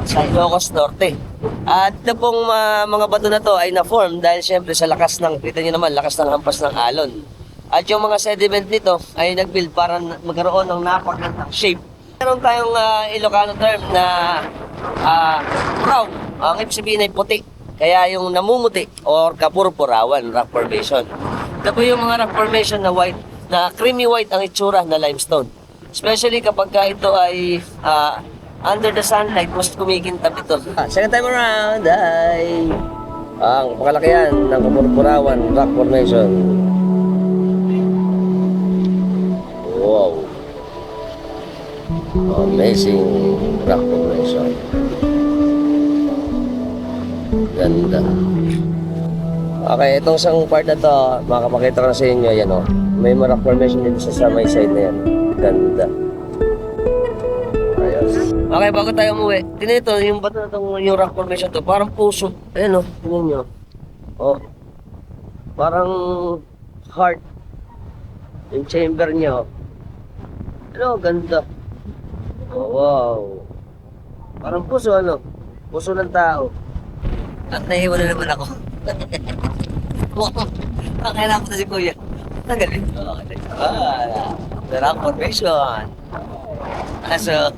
Speaker 1: sa Ilocos Norte. At ito pong mga bato na to ay na-form dahil siyempre sa lakas ng, kita nyo naman, lakas ng hampas ng alon. At yung mga sediment nito ay nag-build para magkaroon ng napakagandang shape. Meron tayong Ilocano term na proud, ang ibig sabihin ay puti. Kaya yung namumuti or Kapurpurawan rock formation. Ito po yung mga rock formation na white, na creamy white ang itsura na limestone. Especially kapag ito ay under the sunlight, mas kumikintab ito. Second time around ay ang pakalakihan ng Kapurpurawan rock formation. Wow! Amazing rock formation. Ganda. Okay, itong isang part na to, makapakita ko na sa inyo, yan, oh. May rock formation dito sa may side na yan. Ganda. Ayos. Okay, bago tayo umuwi, tingnan ito, yung bato na itong yung rock formation to, parang puso. Ayan, oh, tingnan nyo. Oh. Parang heart. Yung chamber niya, oh. Ano, ganda. Oh, wow. Parang puso, ano? Puso ng tao. At nahiwa na naman ako. Kailangan ko na si Kuya. Nagaling ko. The rock formation. Aso,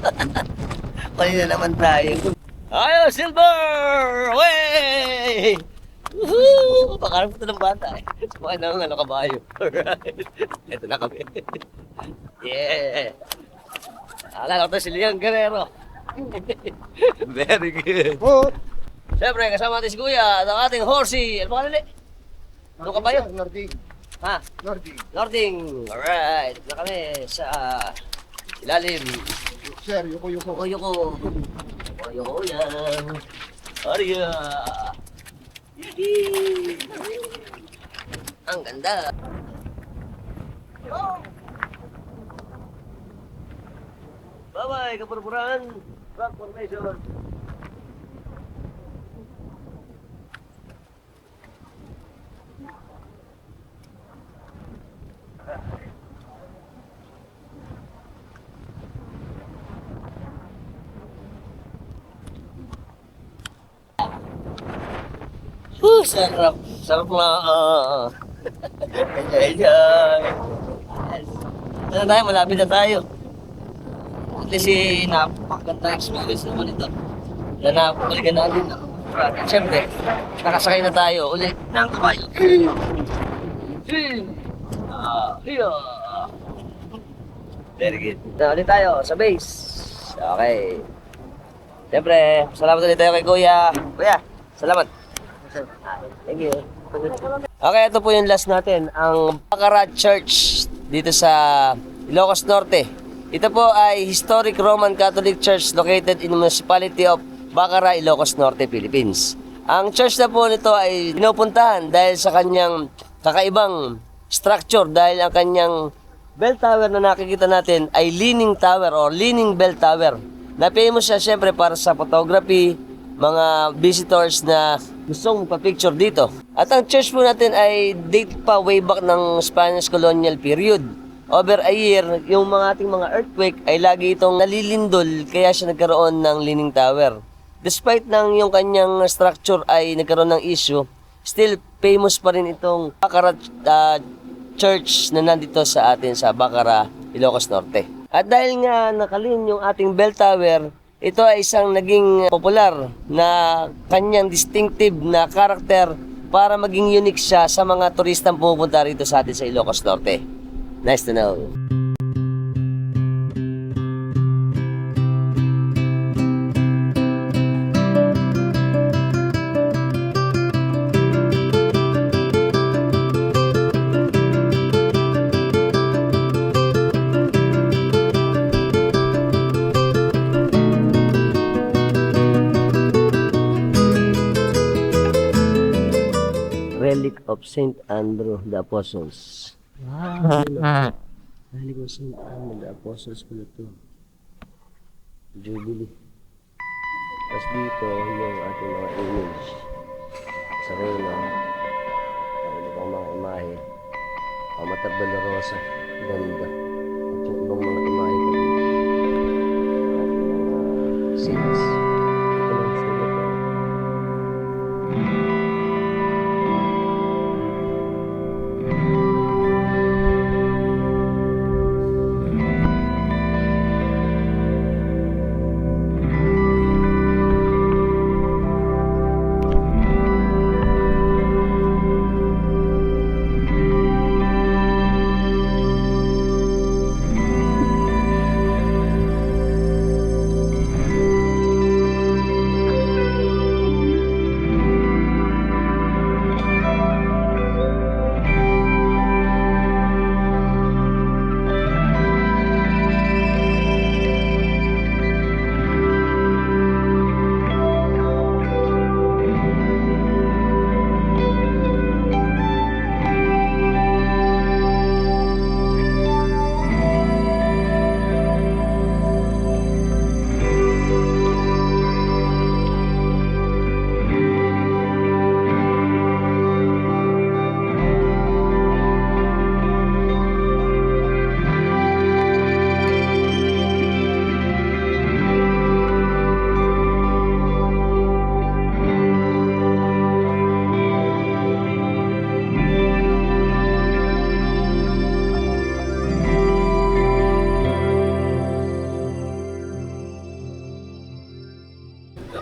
Speaker 1: kanina naman tayo. Ayo, silver! Way! Woohoo! Pakarang po ng bata eh. Sumakay na ng kabayo. Alright. Ito na kami. Yeah! Alala ko to si Leon Guerrero. Very good. Siyempre, kasama natin si Kuya at ang ating horsey. Ano pa kanili? Ano kabayo?
Speaker 2: Nording.
Speaker 1: Ha?
Speaker 2: Nording.
Speaker 1: Nording. Alright. Ito na kami sa ilalim.
Speaker 2: Sir, yuko.
Speaker 1: Yoko. Yoko yan. Arya. Yee. Ang ganda. Bye-bye, kapurpuran. Rock formation. Sarap. Sarap na. Enjoy. Ano tayo? Malapit na tayo. At least napakaganda experience naman ito. Na napakaligan natin. Siyempre, nakasakay na tayo ulit ng kabayo. Very good. Na ulit tayo sa base. Okay. Siyempre, salamat ulit tayo kay Kuya. Kuya, salamat. Thank you. Okay, ito po yung last natin, ang Bacara Church dito sa Ilocos Norte. Ito po ay Historic Roman Catholic Church located in the municipality of Bacara, Ilocos Norte, Philippines. Ang church na po nito ay pinupuntahan dahil sa kanyang kakaibang structure, dahil ang kanyang bell tower na nakikita natin ay leaning tower or leaning bell tower. Na famous siya siyempre para sa photography, mga visitors na gustong magpa-picture dito. At ang church po natin ay date pa way back ng Spanish colonial period. Over a year, yung mga ating mga earthquake ay lagi itong nalilindol, kaya siya nagkaroon ng leaning tower. Despite ng yung kanyang structure ay nagkaroon ng issue, still famous pa rin itong Bacara Church na nandito sa atin sa Bacara, Ilocos Norte. At dahil nga nakalin yung ating bell tower, ito ay isang naging popular na kanyang distinctive na karakter para maging unique siya sa mga turistang pumupunta rito sa atin sa Ilocos Norte. Nice to know. Relic of Saint Andrew the Apostles. Wow! Relic of Saint Andrew the Apostles pala ito. Jubilee. Tapos dito yung ating mga image. Sa reyna. Ano pang mga imahe. Ang Mater Dolorosa. Ganda. At yung ibang mga imahe pa dito. Saints. Ito lang sila.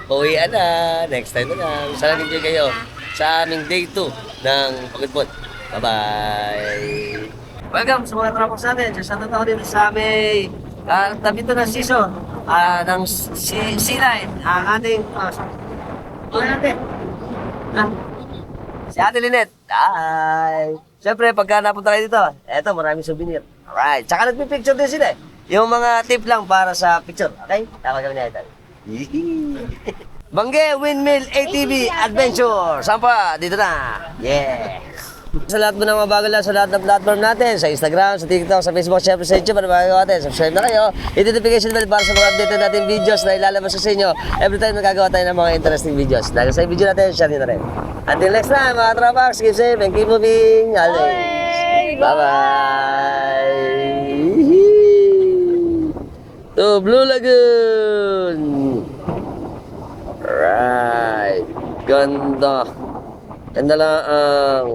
Speaker 1: Uwian na. Next time na lang. Sana enjoy kayo sa aming day 2 ng Pagudpod. Bye-bye! Welcome sa mga tropos natin. Sa ako dito sa aming tabi ito ng season ng C-Line. Ang ating natin. Si Ate Lynette. Hi! Siyempre, pagka napunta kayo dito, eto, maraming souvenir. Alright. Tsaka nagpipicture din sila. Yung mga tip lang para sa picture. Okay? Tama kami na ito. Bangge Windmill ATV Adventure. Saan pa? Dito na. Yeah. Sa lahat mo ng mga bago lang sa lahat ng platform natin, sa Instagram, sa TikTok, sa Facebook, syempre sa YouTube, ano ba natin? Subscribe na kayo. Hit the notification bell para sa mga update natin videos na ilalabas sa inyo every time nagagawa tayo ng mga interesting videos. Dahil sa video natin, share nyo na rin. Until next time, mga tropax, keep safe and keep moving always. Bye-bye! To Blue Lagoon! Right. Ganda. Ganda lang ang